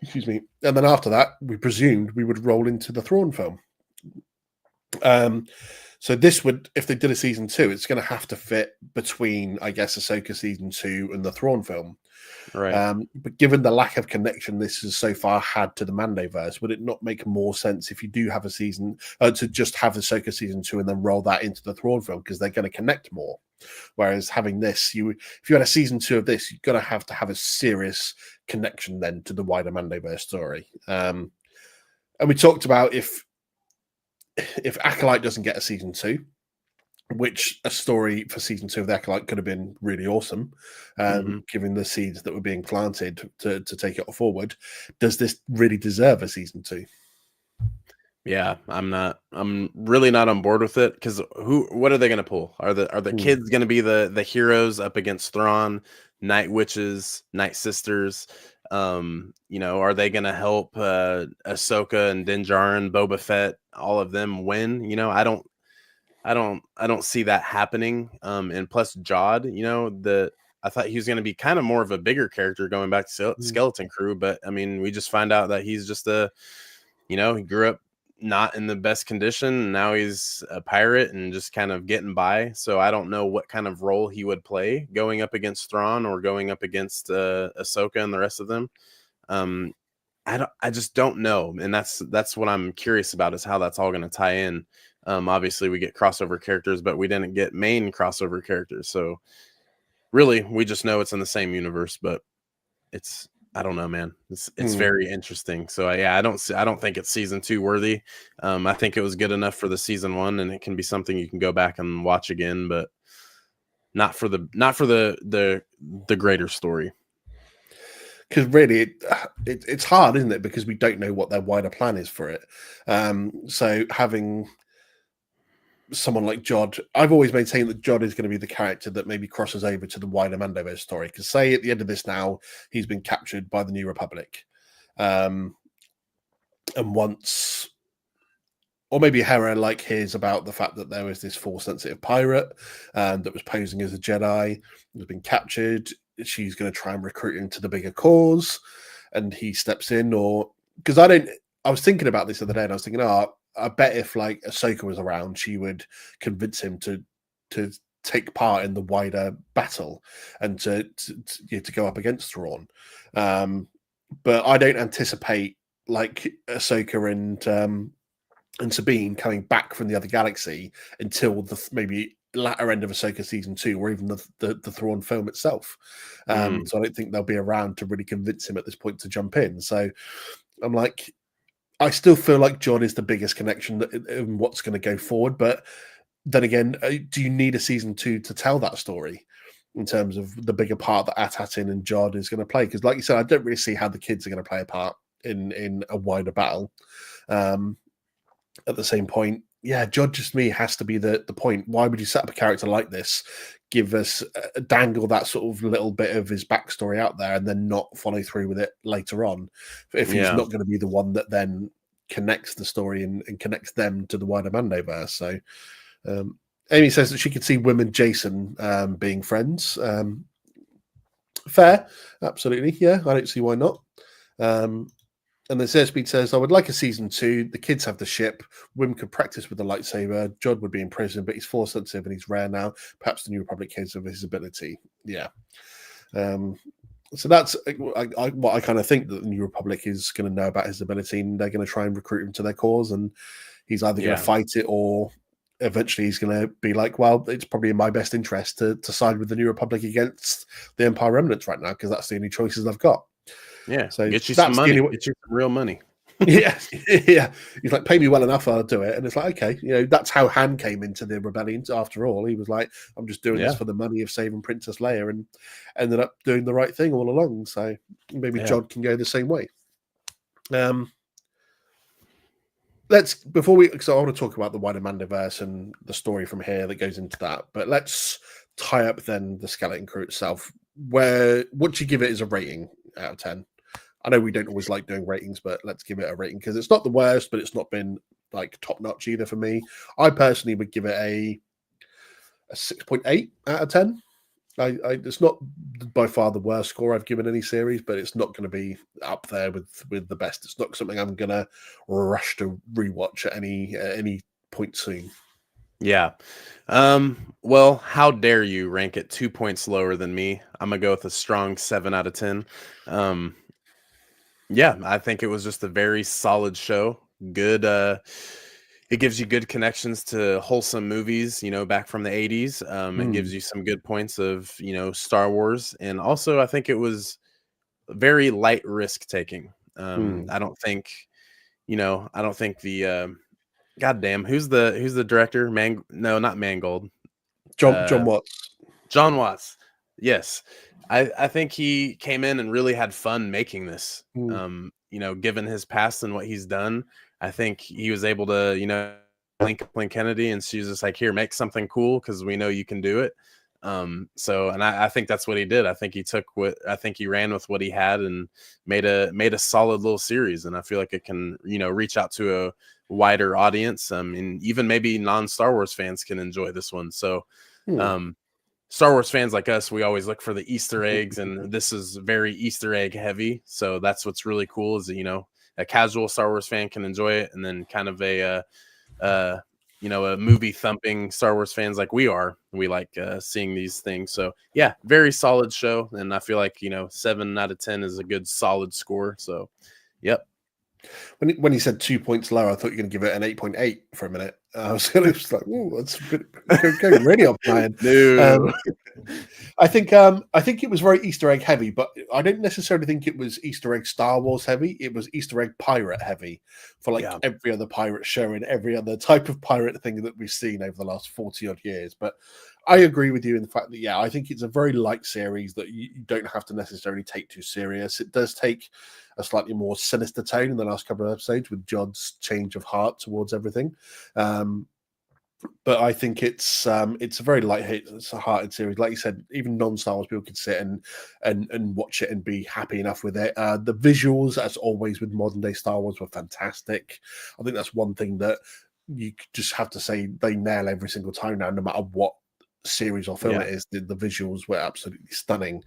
Excuse me. And then after that, we presumed we would roll into the Thrawn film. So this would, if they did a season 2, it's going to have to fit between, I guess, Ahsoka season 2 and the Thrawn film. right. But given the lack of connection this has so far had to the Mandoverse, would it not make more sense if you do have a season to just have Ahsoka season 2 and then roll that into the Thrawn film, because they're going to connect more? Whereas having this, if you had a season 2 of this, you're going to have a serious connection then to the wider Mandoverse story. And we talked about if Acolyte doesn't get a season 2, which a story for season 2 of the Acolyte could have been really awesome, given the seeds that were being planted to take it forward. Does this really deserve a season 2? Yeah, I'm really not on board with it, because what are they going to pull? Are the kids going to be the heroes up against Thrawn, Night Witches, Night Sisters? Are they going to help Ahsoka and Din Djarin, Boba Fett, all of them win? I don't see that happening. And plus Jod, I thought he was going to be kind of more of a bigger character going back to Skeleton Crew, but I mean, we just find out that he's just he grew up not in the best condition, and now he's a pirate and just kind of getting by. So I don't know what kind of role he would play going up against Thrawn or going up against Ahsoka and the rest of them. I just don't know, and that's what I'm curious about, is how that's all going to tie in. Obviously we get crossover characters, but we didn't get main crossover characters, so really we just know it's in the same universe. But I don't know, man. It's very interesting. So yeah, I don't think it's season 2 worthy. I think it was good enough for the season 1, and it can be something you can go back and watch again, but not for the greater story. Because really, it's hard, isn't it? Because we don't know what their wider plan is for it. So having someone like Jod, I've always maintained that Jod is going to be the character that maybe crosses over to the wider Mandoverse story. Because say at the end of this now, he's been captured by the New Republic, and once, or maybe Hera hears about the fact that there was this Force-sensitive pirate that was posing as a Jedi, has been captured. She's going to try and recruit him to the bigger cause, and he steps in. Or because I was thinking about this the other day, and I was thinking, I bet if Ahsoka was around, she would convince him to take part in the wider battle and to go up against Thrawn. But I don't anticipate like Ahsoka and Sabine coming back from the other galaxy until the maybe latter end of Ahsoka season 2, or even the Thrawn film itself. So I don't think they'll be around to really convince him at this point to jump in. So I'm like, I still feel like John is the biggest connection in what's going to go forward. But then again, do you need a season 2 to tell that story in terms of the bigger part that Atatin and John is going to play? Because like you said, I don't really see how the kids are going to play a part in a wider battle. At the same point, yeah, Judge just me has to be the point. Why would you set up a character like this, give us dangle that sort of little bit of his backstory out there, and then not follow through with it later on if he's not going to be the one that then connects the story and connects them to the wider Mandoverse? So Amy says that she could see Wim and Jason being friends. Fair, absolutely, yeah. I don't see why not. And then Airspeed says, I would like a season 2. The kids have the ship. Wim could practice with the lightsaber. Jod would be in prison, but he's force sensitive and he's rare now. Perhaps the New Republic cares of his ability. Yeah. So that's what I kind of think, that the New Republic is going to know about his ability, and they're going to try and recruit him to their cause. And he's either going to fight it, or eventually he's going to be like, well, it's probably in my best interest to side with the New Republic against the Empire remnants right now, because that's the only choices I've got. Yeah, so get you some money. Get you some real money. Yeah. He's like, pay me well enough, I'll do it. And it's like, okay, that's how Han came into the rebellion. After all, he was like, I'm just doing this for the money of saving Princess Leia, and ended up doing the right thing all along. So maybe John can go the same way. Because I want to talk about the wider Mandoverse and the story from here that goes into that. But let's tie up then the Skeleton Crew itself. What do you give it as a rating out of 10? I know we don't always like doing ratings, but let's give it a rating, because it's not the worst, but it's not been like top notch either for me. I personally would give it a 6.8 out of 10. It's not by far the worst score I've given any series, but it's not going to be up there with the best. It's not something I'm going to rush to rewatch at any point soon. Yeah. Well, how dare you rank it 2 points lower than me? I'm gonna go with a strong 7 out of 10. Yeah, I think it was just a very solid show. Good. It gives you good connections to wholesome movies, back from the 80s. It gives you some good points of, Star Wars. And also, I think it was very light risk taking. I don't think the goddamn, who's the director? No, not Mangold. John Watts. John Watts. Yes. I think he came in and really had fun making this. Given his past and what he's done, I think he was able to, link Kennedy, and she was just like, here, make something cool, because we know you can do it. I think that's what he did. I think he ran with what he had and made a solid little series. And I feel like it can, reach out to a wider audience. And even maybe non-Star Wars fans can enjoy this one. So, Star Wars fans like us, we always look for the Easter eggs, and this is very Easter egg heavy. So that's what's really cool, is that, a casual Star Wars fan can enjoy it, and then kind of a movie thumping Star Wars fans like we are, we like seeing these things. So yeah, very solid show. And I feel like, 7 out of 10 is a good solid score. So, yep. When you said 2 points lower, I thought you were going to give it an 8.8 for a minute. I was like, "Oh, that's a bit going really off plan." No. I think it was very Easter egg heavy, but I don't necessarily think it was Easter egg Star Wars heavy. It was Easter egg pirate heavy for every other pirate show and every other type of pirate thing that we've seen over the last 40 odd years. But I agree with you in the fact that, I think it's a very light series that you don't have to necessarily take too serious. It does take a slightly more sinister tone in the last couple of episodes with Jod's change of heart towards everything. But I think it's a very light-hearted series. Like you said, even non-Star Wars people could sit and watch it and be happy enough with it. The visuals, as always with modern-day Star Wars, were fantastic. I think that's one thing that you just have to say they nail every single time now, no matter what series or film it is. The visuals were absolutely stunning.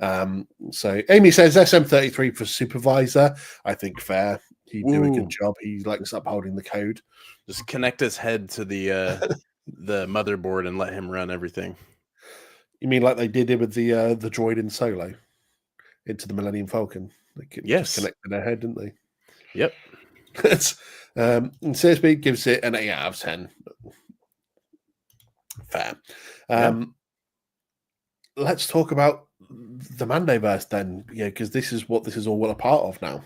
So Amy says SM33 for supervisor. I think fair. He'd do a good job. He likes upholding the code. Just connect his head to the motherboard and let him run everything. You mean like they did it with the droid in Solo into the Millennium Falcon? They just connected their head, didn't they? Yep. And CSB gives it an 8 out of 10. Fair. Let's talk about the Mandoverse then, because this is what this is all a part of now.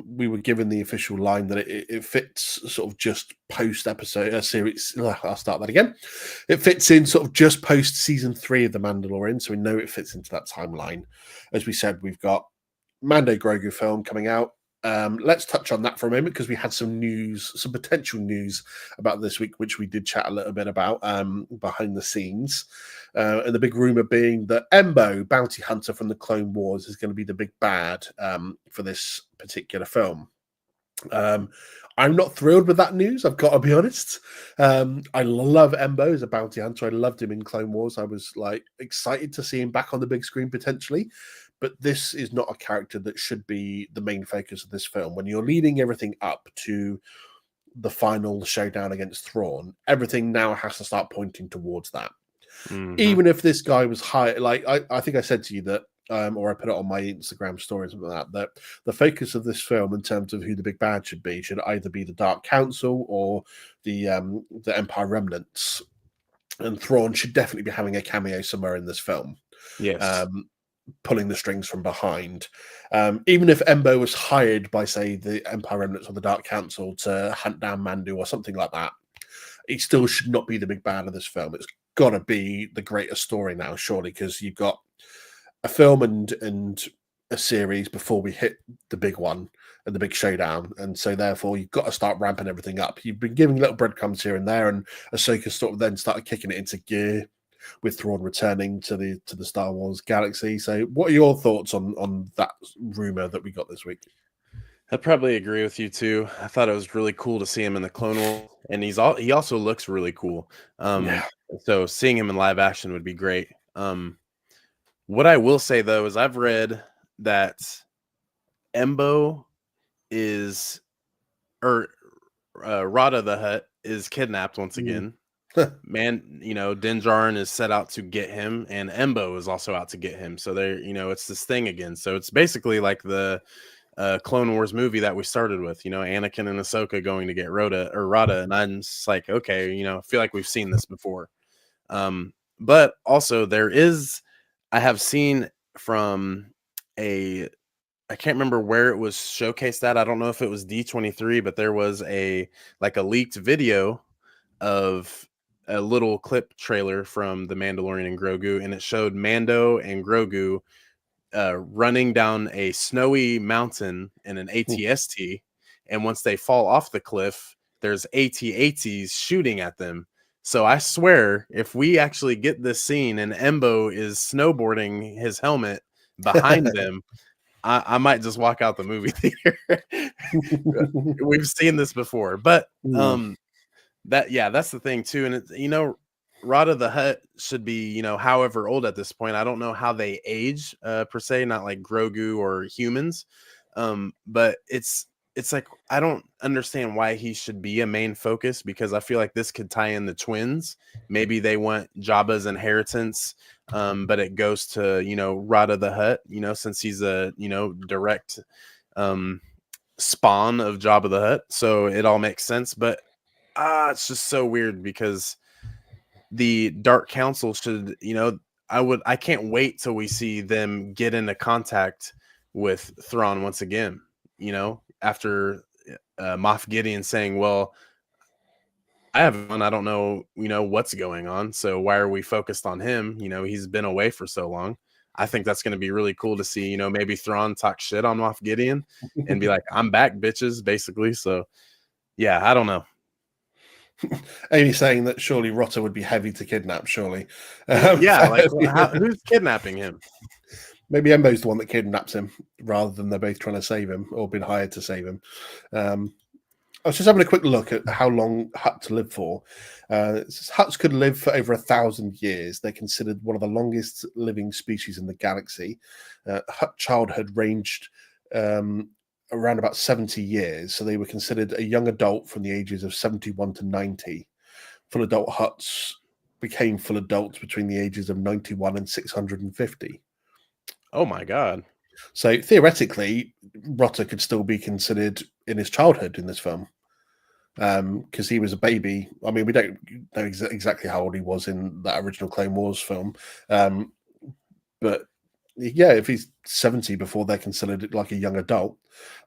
We were given the official line that it fits sort of just post episode series. I'll start that again. It fits in sort of just post season 3 of the Mandalorian, so we know it fits into that timeline. As we said, we've got Mando Grogu film coming out. Let's touch on that for a moment because we had some news, some potential news about this week, which we did chat a little bit about behind the scenes. And the big rumor being that Embo, bounty hunter from the Clone Wars, is going to be the big bad for this particular film. I'm not thrilled with that news, I've got to be honest. I love Embo as a bounty hunter. I loved him in Clone Wars. I was like excited to see him back on the big screen potentially. But this is not a character that should be the main focus of this film. When you're leading everything up to the final showdown against Thrawn, everything now has to start pointing towards that. Mm-hmm. Even if this guy was high, like I think I said to you that, or I put it on my Instagram story or something like that the focus of this film in terms of who the big bad should either be the Dark Council or the Empire Remnants. And Thrawn should definitely be having a cameo somewhere in this film. Yes. Pulling the strings from behind. Even if Embo was hired by, say, the Empire Remnants or the Dark Council to hunt down Mandu or something like that, he still should not be the big bad of this film. It's got to be the greater story now, surely, because you've got a film and a series before we hit the big one and the big showdown. And so, therefore, you've got to start ramping everything up. You've been giving little breadcrumbs here and there, and Ahsoka sort of then started kicking it into gear with Thrawn returning to the Star Wars galaxy. So what are your thoughts on that rumor that we got this week? I probably agree with you too. I thought it was really cool to see him in the Clone Wars, and he also looks really cool. So seeing him in live action would be great. What I will say though is I've read that Embo is, or Rada the Hutt is kidnapped once again. Man, Din Djarin is set out to get him, and Embo is also out to get him. So they're, it's this thing again. So it's basically like the Clone Wars movie that we started with, Anakin and Ahsoka going to get Rada, and I'm just like, okay, I feel like we've seen this before. But also I have seen from I can't remember where it was showcased at. I don't know if it was D23, but there was a leaked video of a little clip trailer from the Mandalorian and Grogu, and it showed Mando and Grogu running down a snowy mountain in an AT-ST, and once they fall off the cliff, there's AT-ATs shooting at them. So I swear, if we actually get this scene and Embo is snowboarding his helmet behind them, I might just walk out the movie theater. We've seen this before, but that's the thing too. And it's, Rada the Hutt should be, however old at this point. I don't know how they age per se, not like Grogu or humans. But it's like, I don't understand why he should be a main focus, because I feel like this could tie in the twins. Maybe they want Jabba's inheritance, but it goes to, Rada the Hutt, since he's a, direct spawn of Jabba the Hutt. So it all makes sense. But it's just so weird because the Dark Council should, I can't wait till we see them get into contact with Thrawn once again, after Moff Gideon saying, well, I don't know, what's going on. So why are we focused on him? He's been away for so long. I think that's going to be really cool to see, maybe Thrawn talk shit on Moff Gideon and be like, I'm back, bitches, basically. So yeah, I don't know. Amy saying that surely Rotta would be heavy to kidnap, surely. Who's kidnapping him? Maybe Embo's the one that kidnaps him, rather than they're both trying to save him or been hired to save him. I was just having a quick look at how long Hutts live for. Hutts could live for over 1,000 years. They're considered one of the longest living species in the galaxy. Hutt childhood ranged around about 70 years, so they were considered a young adult from the ages of 71 to 90. Full adult Hutts became full adults between the ages of 91 and 650. Oh my god. So theoretically, Rotter could still be considered in his childhood in this film, because he was a baby. I mean, we don't know exactly how old he was in that original Clone Wars film, but yeah, if he's 70 before they're considered like a young adult,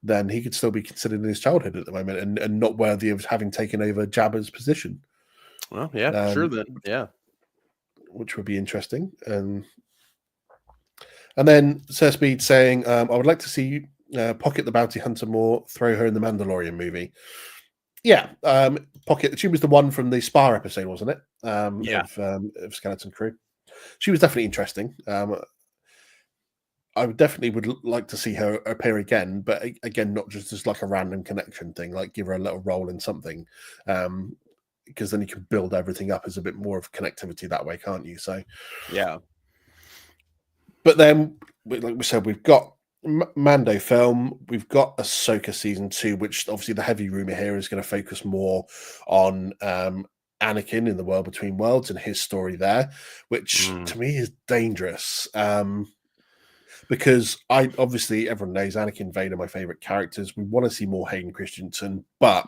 then he could still be considered in his childhood at the moment, and not worthy of having taken over Jabba's position. Well, yeah, sure then. Yeah. Which would be interesting. And then Sir Speed saying, I would like to see Pocket the Bounty Hunter more, throw her in the Mandalorian movie. Yeah, Pocket, she was the one from the Spar episode, wasn't it? Yeah. Of Skeleton Crew. She was definitely interesting. I definitely would like to see her appear again, but again, not just as like a random connection thing, like give her a little role in something. Because then you can build everything up as a bit more of connectivity that way, can't you? So, yeah. But then, like we said, we've got Mando film, we've got Ahsoka season 2, which obviously the heavy rumor here is going to focus more on Anakin in the World Between Worlds and his story there, which to me is dangerous. Because obviously everyone knows Anakin Vader, my favorite characters. We want to see more Hayden Christensen, but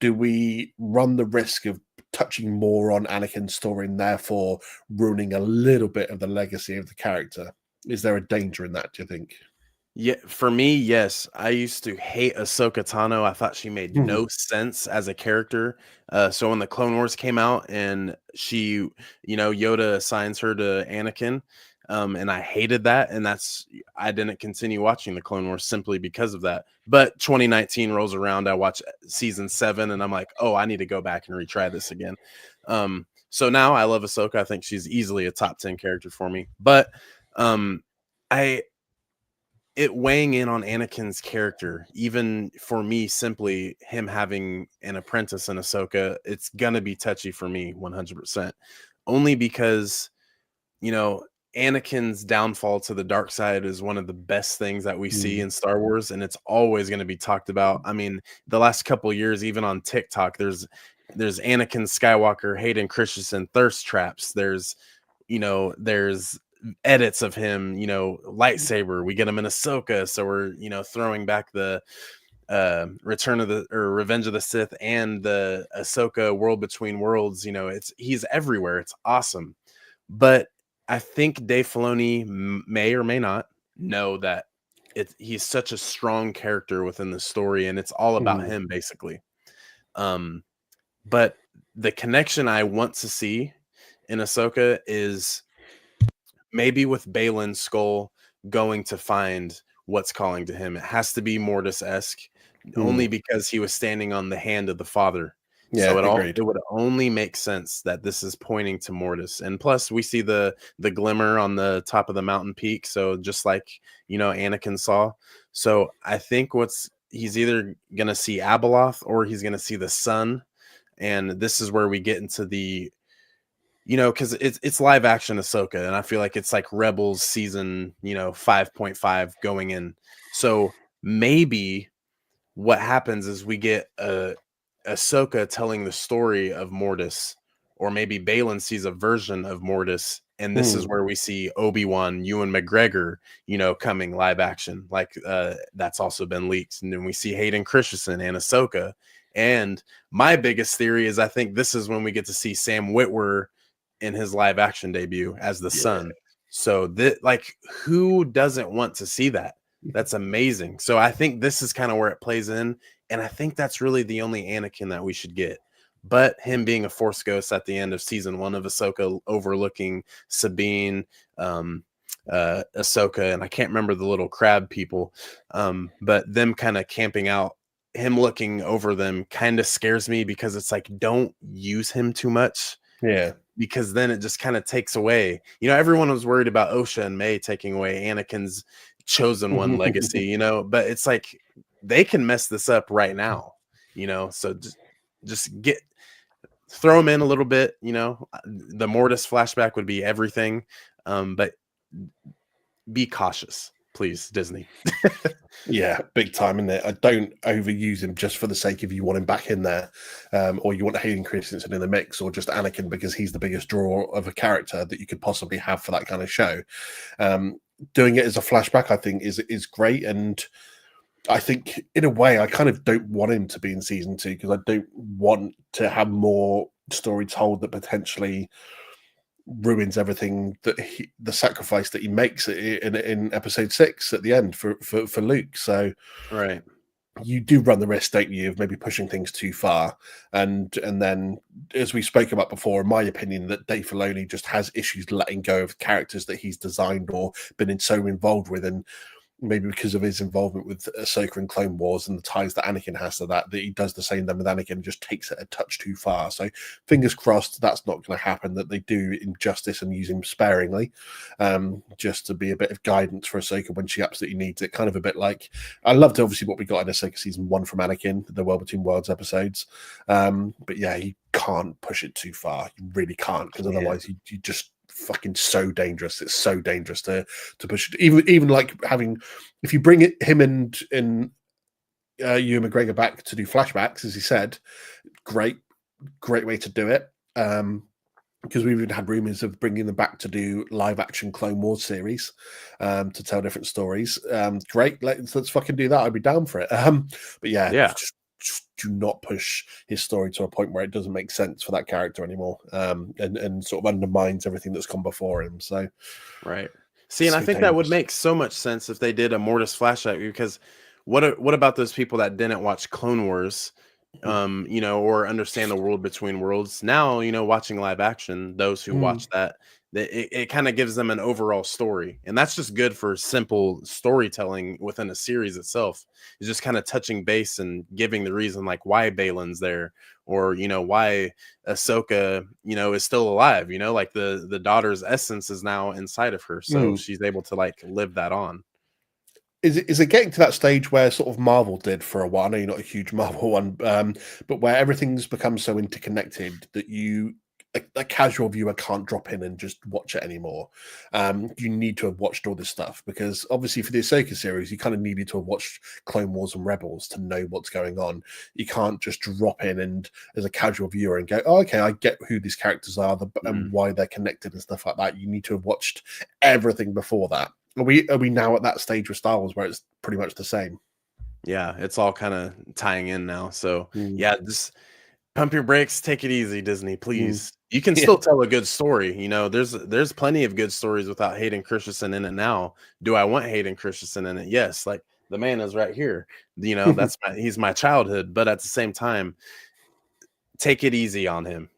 do we run the risk of touching more on Anakin's story and therefore ruining a little bit of the legacy of the character? Is there a danger in that, do you think? Yeah, for me, yes. I used to hate Ahsoka Tano. I thought she made no sense as a character. So when the Clone Wars came out and she, Yoda assigns her to Anakin, and I hated that. And I didn't continue watching the Clone Wars simply because of that. But 2019 rolls around. I watch season 7 and I'm like, oh, I need to go back and retry this again. So now I love Ahsoka. I think she's easily a top 10 character for me. But it weighing in on Anakin's character, even for me, simply him having an apprentice in Ahsoka, it's gonna be touchy for me 100%. Only because, Anakin's downfall to the dark side is one of the best things that we see in Star Wars, and it's always going to be talked about. I mean, the last couple of years, even on TikTok, there's Anakin Skywalker, Hayden Christensen thirst traps. There's edits of him, lightsaber. We get him in Ahsoka, so we're throwing back the Revenge of the Sith and the Ahsoka World Between Worlds. He's everywhere. It's awesome, but I think Dave Filoni may or may not know that he's such a strong character within the story, and it's all about him basically. But the connection I want to see in Ahsoka is maybe with Baylan Skoll going to find what's calling to him. It has to be Mortis-esque, only because he was standing on the hand of the father. Yeah, so it would only make sense that this is pointing to Mortis. And plus, we see the glimmer on the top of the mountain peak. So just like, Anakin saw. So I think he's either going to see Abeloth or he's going to see the sun. And this is where we get into the because it's live action Ahsoka, and I feel like it's like Rebels season 5.5 going in. So maybe what happens is we get Ahsoka telling the story of Mortis, or maybe Baylan sees a version of Mortis, and this is where we see Obi-Wan, Ewan McGregor, coming live action. Like that's also been leaked, and then we see Hayden Christensen and Ahsoka. And my biggest theory is I think this is when we get to see Sam Witwer in his live action debut as the son. So who doesn't want to see that? That's amazing. So I think this is kind of where it plays in. And I think that's really the only Anakin that we should get. But him being a Force ghost at the end of season 1 of Ahsoka, overlooking Sabine, Ahsoka, and I can't remember the little crab people, but them kind of camping out, him looking over them kind of scares me, because it's like, don't use him too much. Yeah. Because then it just kind of takes away, everyone was worried about Osha and May taking away Anakin's chosen one legacy, but it's like they can mess this up right now, so just throw him in a little bit, the Mortis flashback would be everything. But be cautious, please, Disney. Yeah, big time in there. I don't overuse him just for the sake of you want him back in there, or you want Hayden Christensen in the mix, or just Anakin because he's the biggest draw of a character that you could possibly have for that kind of show. doing it as a flashback, I think, is great. And I think, in a way, I kind of don't want him to be in season 2 because I don't want to have more story told that potentially ruins everything that the sacrifice that he makes in episode 6 at the end for Luke. So Right. you do run the risk, don't you, of maybe pushing things too far. And then, as we spoke about before, in my opinion, that Dave Filoni just has issues letting go of characters that he's designed or been so involved with, and maybe because of his involvement with Ahsoka and Clone Wars and the ties that Anakin has to that he does the same then with Anakin and just takes it a touch too far. So fingers crossed that's not going to happen, that they do injustice and use him sparingly, just to be a bit of guidance for Ahsoka when she absolutely needs it. Kind of a bit like, I loved obviously what we got in Ahsoka season 1 from Anakin, the World Between Worlds episodes. But yeah, you can't push it too far. You really can't, because otherwise you just fucking so dangerous. It's so dangerous to push it. Even like having, if you bring him and Ewan McGregor back to do flashbacks, as he said, great way to do it. Because we've even had rumors of bringing them back to do live action Clone Wars series, to tell different stories. Great, let's fucking do that. I'd be down for it. But yeah. Just do not push his story to a point where it doesn't make sense for that character anymore, and sort of undermines everything that's come before him. So, right. See, and I think that would make so much sense if they did a Mortis flashback, because what about those people that didn't watch Clone Wars, or understand the World Between Worlds? Now, watching live action, those who watch that, it kind of gives them an overall story, and that's just good for simple storytelling within a series itself. It's just kind of touching base and giving the reason, like why Balin's there, or why Ahsoka is still alive. Like the daughter's essence is now inside of her, so she's able to like live that on. Is it getting to that stage where sort of Marvel did for a while? I know you're not a huge Marvel one, but where everything's become so interconnected that a casual viewer can't drop in and just watch it anymore. You need to have watched all this stuff, because obviously for the Ahsoka series, you kind of needed to have watched Clone Wars and Rebels to know what's going on. You can't just drop in and, as a casual viewer, and go, oh, okay, I get who these characters are and why they're connected and stuff like that. You need to have watched everything before that. Are we now at that stage with Star Wars where it's pretty much the same? Yeah, it's all kind of tying in now. So yeah, just pump your brakes, take it easy, Disney, please. You can still tell a good story. There's plenty of good stories without Hayden Christensen in it now. Do I want Hayden Christensen in it? Yes, like the man is right here. He's my childhood, but at the same time, take it easy on him.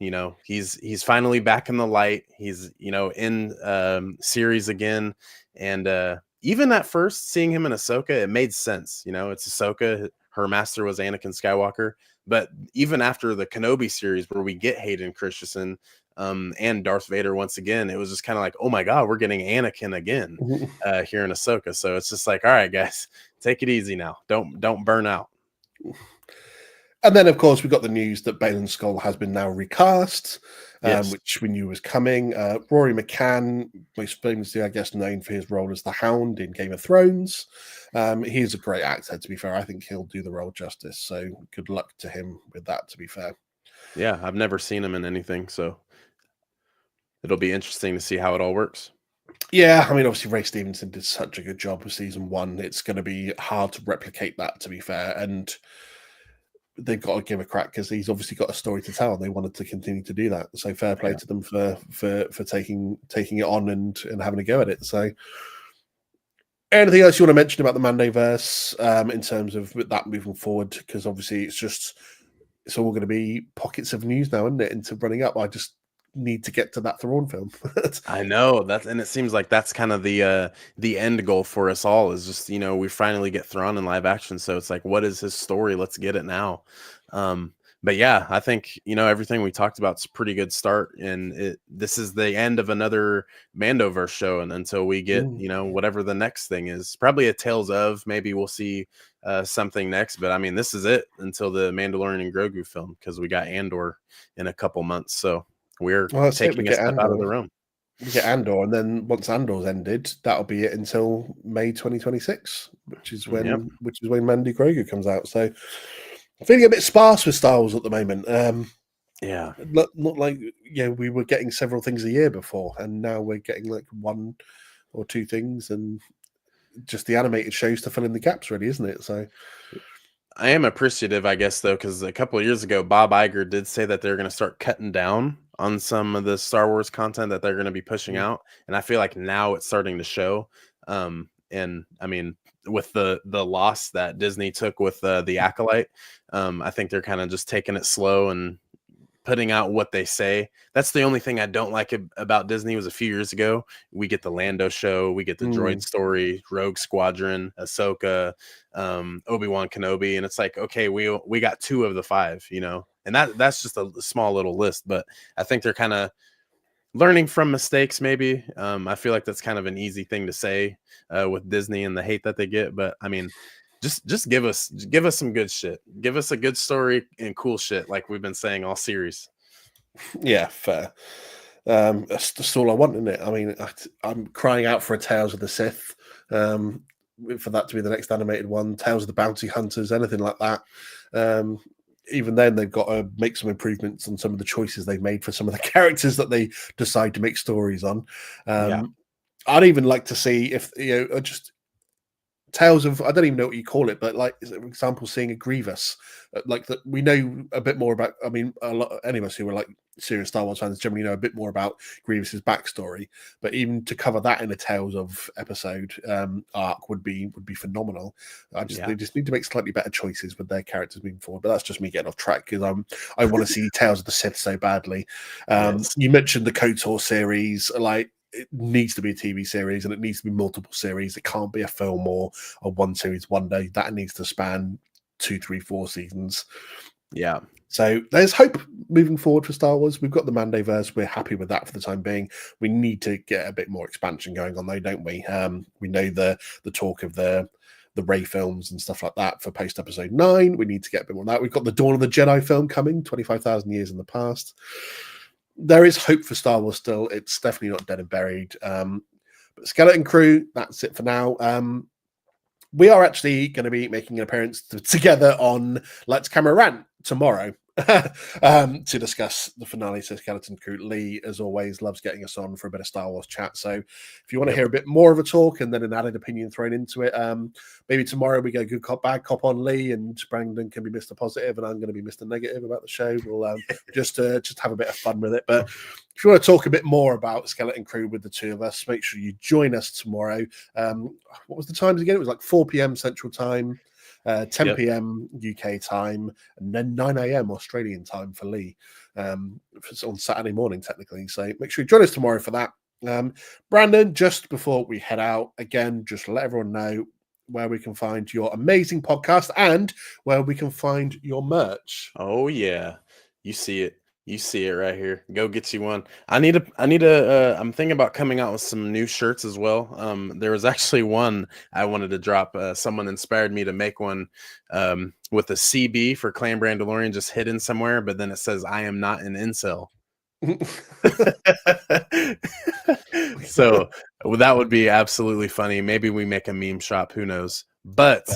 He's finally back in the light. He's in series again, and even at first seeing him in Ahsoka, it made sense. It's Ahsoka. Her master was Anakin Skywalker. But even after the Kenobi series, where we get Hayden Christensen and Darth Vader once again, it was just kind of like, oh my God, we're getting Anakin again here in Ahsoka. So it's just like, all right, guys, take it easy now. Don't burn out. And then, of course, we got the news that Baylan Skoll has been now recast, Yes. which we knew was coming. Rory McCann, most famously, I guess, known for his role as the Hound in Game of Thrones. He's a great actor, to be fair. I think he'll do the role justice. So good luck to him with that, to be fair. Yeah, I've never seen him in anything, so it'll be interesting to see how it all works. Yeah, I mean, obviously, Ray Stevenson did such a good job with season 1. It's going to be hard to replicate that, to be fair. And they've got to give a crack, because he's obviously got a story to tell, and they wanted to continue to do that. So fair play to them for taking it on and having a go at it. So anything else you want to mention about the Mandoverse in terms of that moving forward? Because obviously it's all going to be pockets of news now, isn't it, into running up. I just need to get to that Thrawn film. I know and it seems like that's kind of the end goal for us all, is just we finally get Thrawn in live action. So it's like, what is his story? Let's get it now. But yeah, I think everything we talked about is a pretty good start, and this is the end of another Mandoverse show, and until we get whatever the next thing is, probably a Tales of, maybe we'll see something next. But I mean, this is it until the Mandalorian and Grogu film, because we got Andor in a couple months. So we're taking a step out of the realm. We get Andor, and then once Andor's ended, that'll be it until May 2026, which is when Mando Grogu comes out. So I'm feeling a bit sparse with Star Wars at the moment. Not like we were getting several things a year before, and now we're getting like one or two things, and just the animated shows to fill in the gaps, really, isn't it? So I am appreciative, I guess, though, because a couple of years ago, Bob Iger did say that they're going to start cutting down on some of the Star Wars content that they're going to be pushing out, and I feel like now it's starting to show. And I mean, with the loss that Disney took with the Acolyte, I think they're kind of just taking it slow and putting out what they say. That's the only thing I don't like about Disney. Was a few years ago, we get the Lando show, we get the droid story, Rogue Squadron, Ahsoka, Obi-Wan Kenobi, and it's like, okay, we got 2 of the 5, and that's just a small little list, but I think they're kind of learning from mistakes, maybe. I feel like that's kind of an easy thing to say with Disney and the hate that they get, but I mean, just give us some good shit. Give us a good story and cool shit, like we've been saying all series. Yeah, fair. That's all I want, isn't it? I mean, I'm crying out for a Tales of the Sith, for that to be the next animated one. Tales of the Bounty Hunters, anything like that. Even then, they've got to make some improvements on some of the choices they've made for some of the characters that they decide to make stories on. I'd even like to see if just tales of, I don't even know what you call it, but like, for example, seeing a Grievous, like that we know a bit more about. I mean, a lot, any of us who are like serious Star Wars fans generally know a bit more about Grievous's backstory, but even to cover that in a Tales of episode arc would be phenomenal. They just need to make slightly better choices with their characters moving forward. But that's just me getting off track because I want to see Tales of the Sith so badly. Yes. You mentioned the KOTOR series, like. It needs to be a TV series and it needs to be multiple series. It can't be a film or a one series one day. That needs to span 2, 3, 4 seasons. Yeah. So there's hope moving forward for Star Wars. We've got the Mandoverse. We're happy with that for the time being. We need to get a bit more expansion going on though, don't we? We know the talk of the Rey films and stuff like that for post episode 9. We need to get a bit more of that. We've got the Dawn of the Jedi film coming 25,000 years in the past. There is hope for Star Wars still. It's definitely not dead and buried. But Skeleton Crew, that's it for now. We are actually going to be making an appearance together on Lights Camera Rant tomorrow to discuss the finale to Skeleton Crew. Lee, as always, loves getting us on for a bit of Star Wars chat. So if you want to hear a bit more of a talk and then an added opinion thrown into it, maybe tomorrow we go good cop, bad cop on Lee, and Brandon can be Mr. Positive and I'm going to be Mr. Negative about the show. We'll just have a bit of fun with it. But if you want to talk a bit more about Skeleton Crew with the two of us, make sure you join us tomorrow. What was the times again? It was like 4 p.m. Central Time, 10 p.m. UK time, and then 9 a.m. Australian time for Lee on Saturday morning, technically. So make sure you join us tomorrow for that. Brandon, just before we head out, again, just let everyone know where we can find your amazing podcast and where we can find your merch. Oh, yeah. You see it. You see it right here. Go get you one. I'm thinking about coming out with some new shirts as well. There was actually one I wanted to drop. Someone inspired me to make one with a CB for Clan Brandolorian just hidden somewhere, but then it says, "I am not an incel." So that would be absolutely funny. Maybe we make a meme shop. Who knows? But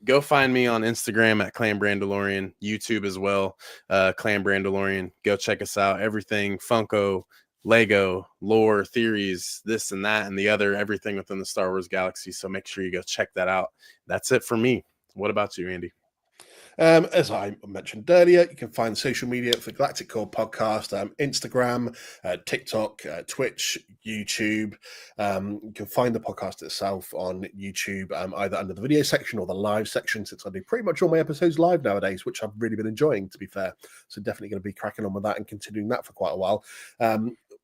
go find me on Instagram at Clan Brandolorian, YouTube as well, Clan Brandolorian. Go check us out. Everything Funko, Lego, lore, theories, this and that and the other, everything within the Star Wars galaxy. So make sure you go check that out. That's it for me. What about you, Andy? As I mentioned earlier, you can find social media for Galactic Core Podcast, Instagram, TikTok, Twitch, YouTube. You can find the podcast itself on YouTube, either under the video section or the live section, since I do pretty much all my episodes live nowadays, which I've really been enjoying, to be fair. So definitely going to be cracking on with that and continuing that for quite a while.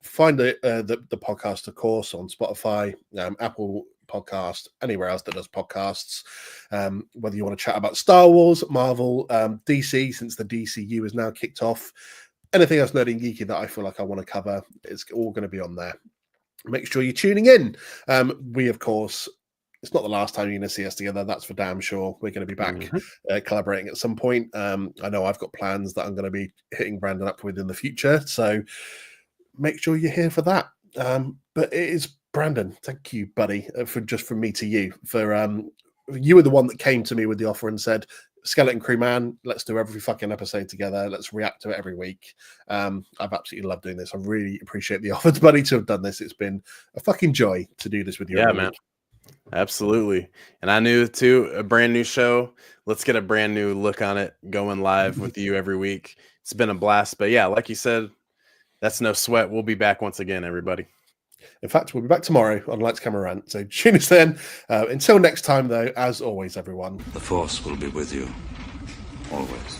Find the podcast, of course, on Spotify, Apple Podcast, anywhere else that does podcasts. Whether you want to chat about Star Wars, Marvel, DC, since the DCU is now kicked off, anything else nerdy and geeky that I feel like I want to cover, it's all going to be on there. Make sure you're tuning in. We, of course, it's not the last time you're going to see us together. That's for damn sure. We're going to be back collaborating at some point. I know I've got plans that I'm going to be hitting Brandon up with in the future. So make sure you're here for that. But it is Brandon. Thank you, buddy, from me to you for you were the one that came to me with the offer and said, Skeleton Crew, man, let's do every fucking episode together. Let's react to it every week. I've absolutely loved doing this. I really appreciate the offer, buddy, to have done this. It's been a fucking joy to do this with you. Yeah, man. Week. Absolutely. And I knew too, a brand new show. Let's get a brand new look on it going live with you every week. It's been a blast. But yeah, like you said, that's no sweat. We'll be back once again, everybody. In fact, we'll be back tomorrow on Lights Camera Rant. So tune us then. Until next time, though, as always, everyone, the Force will be with you always.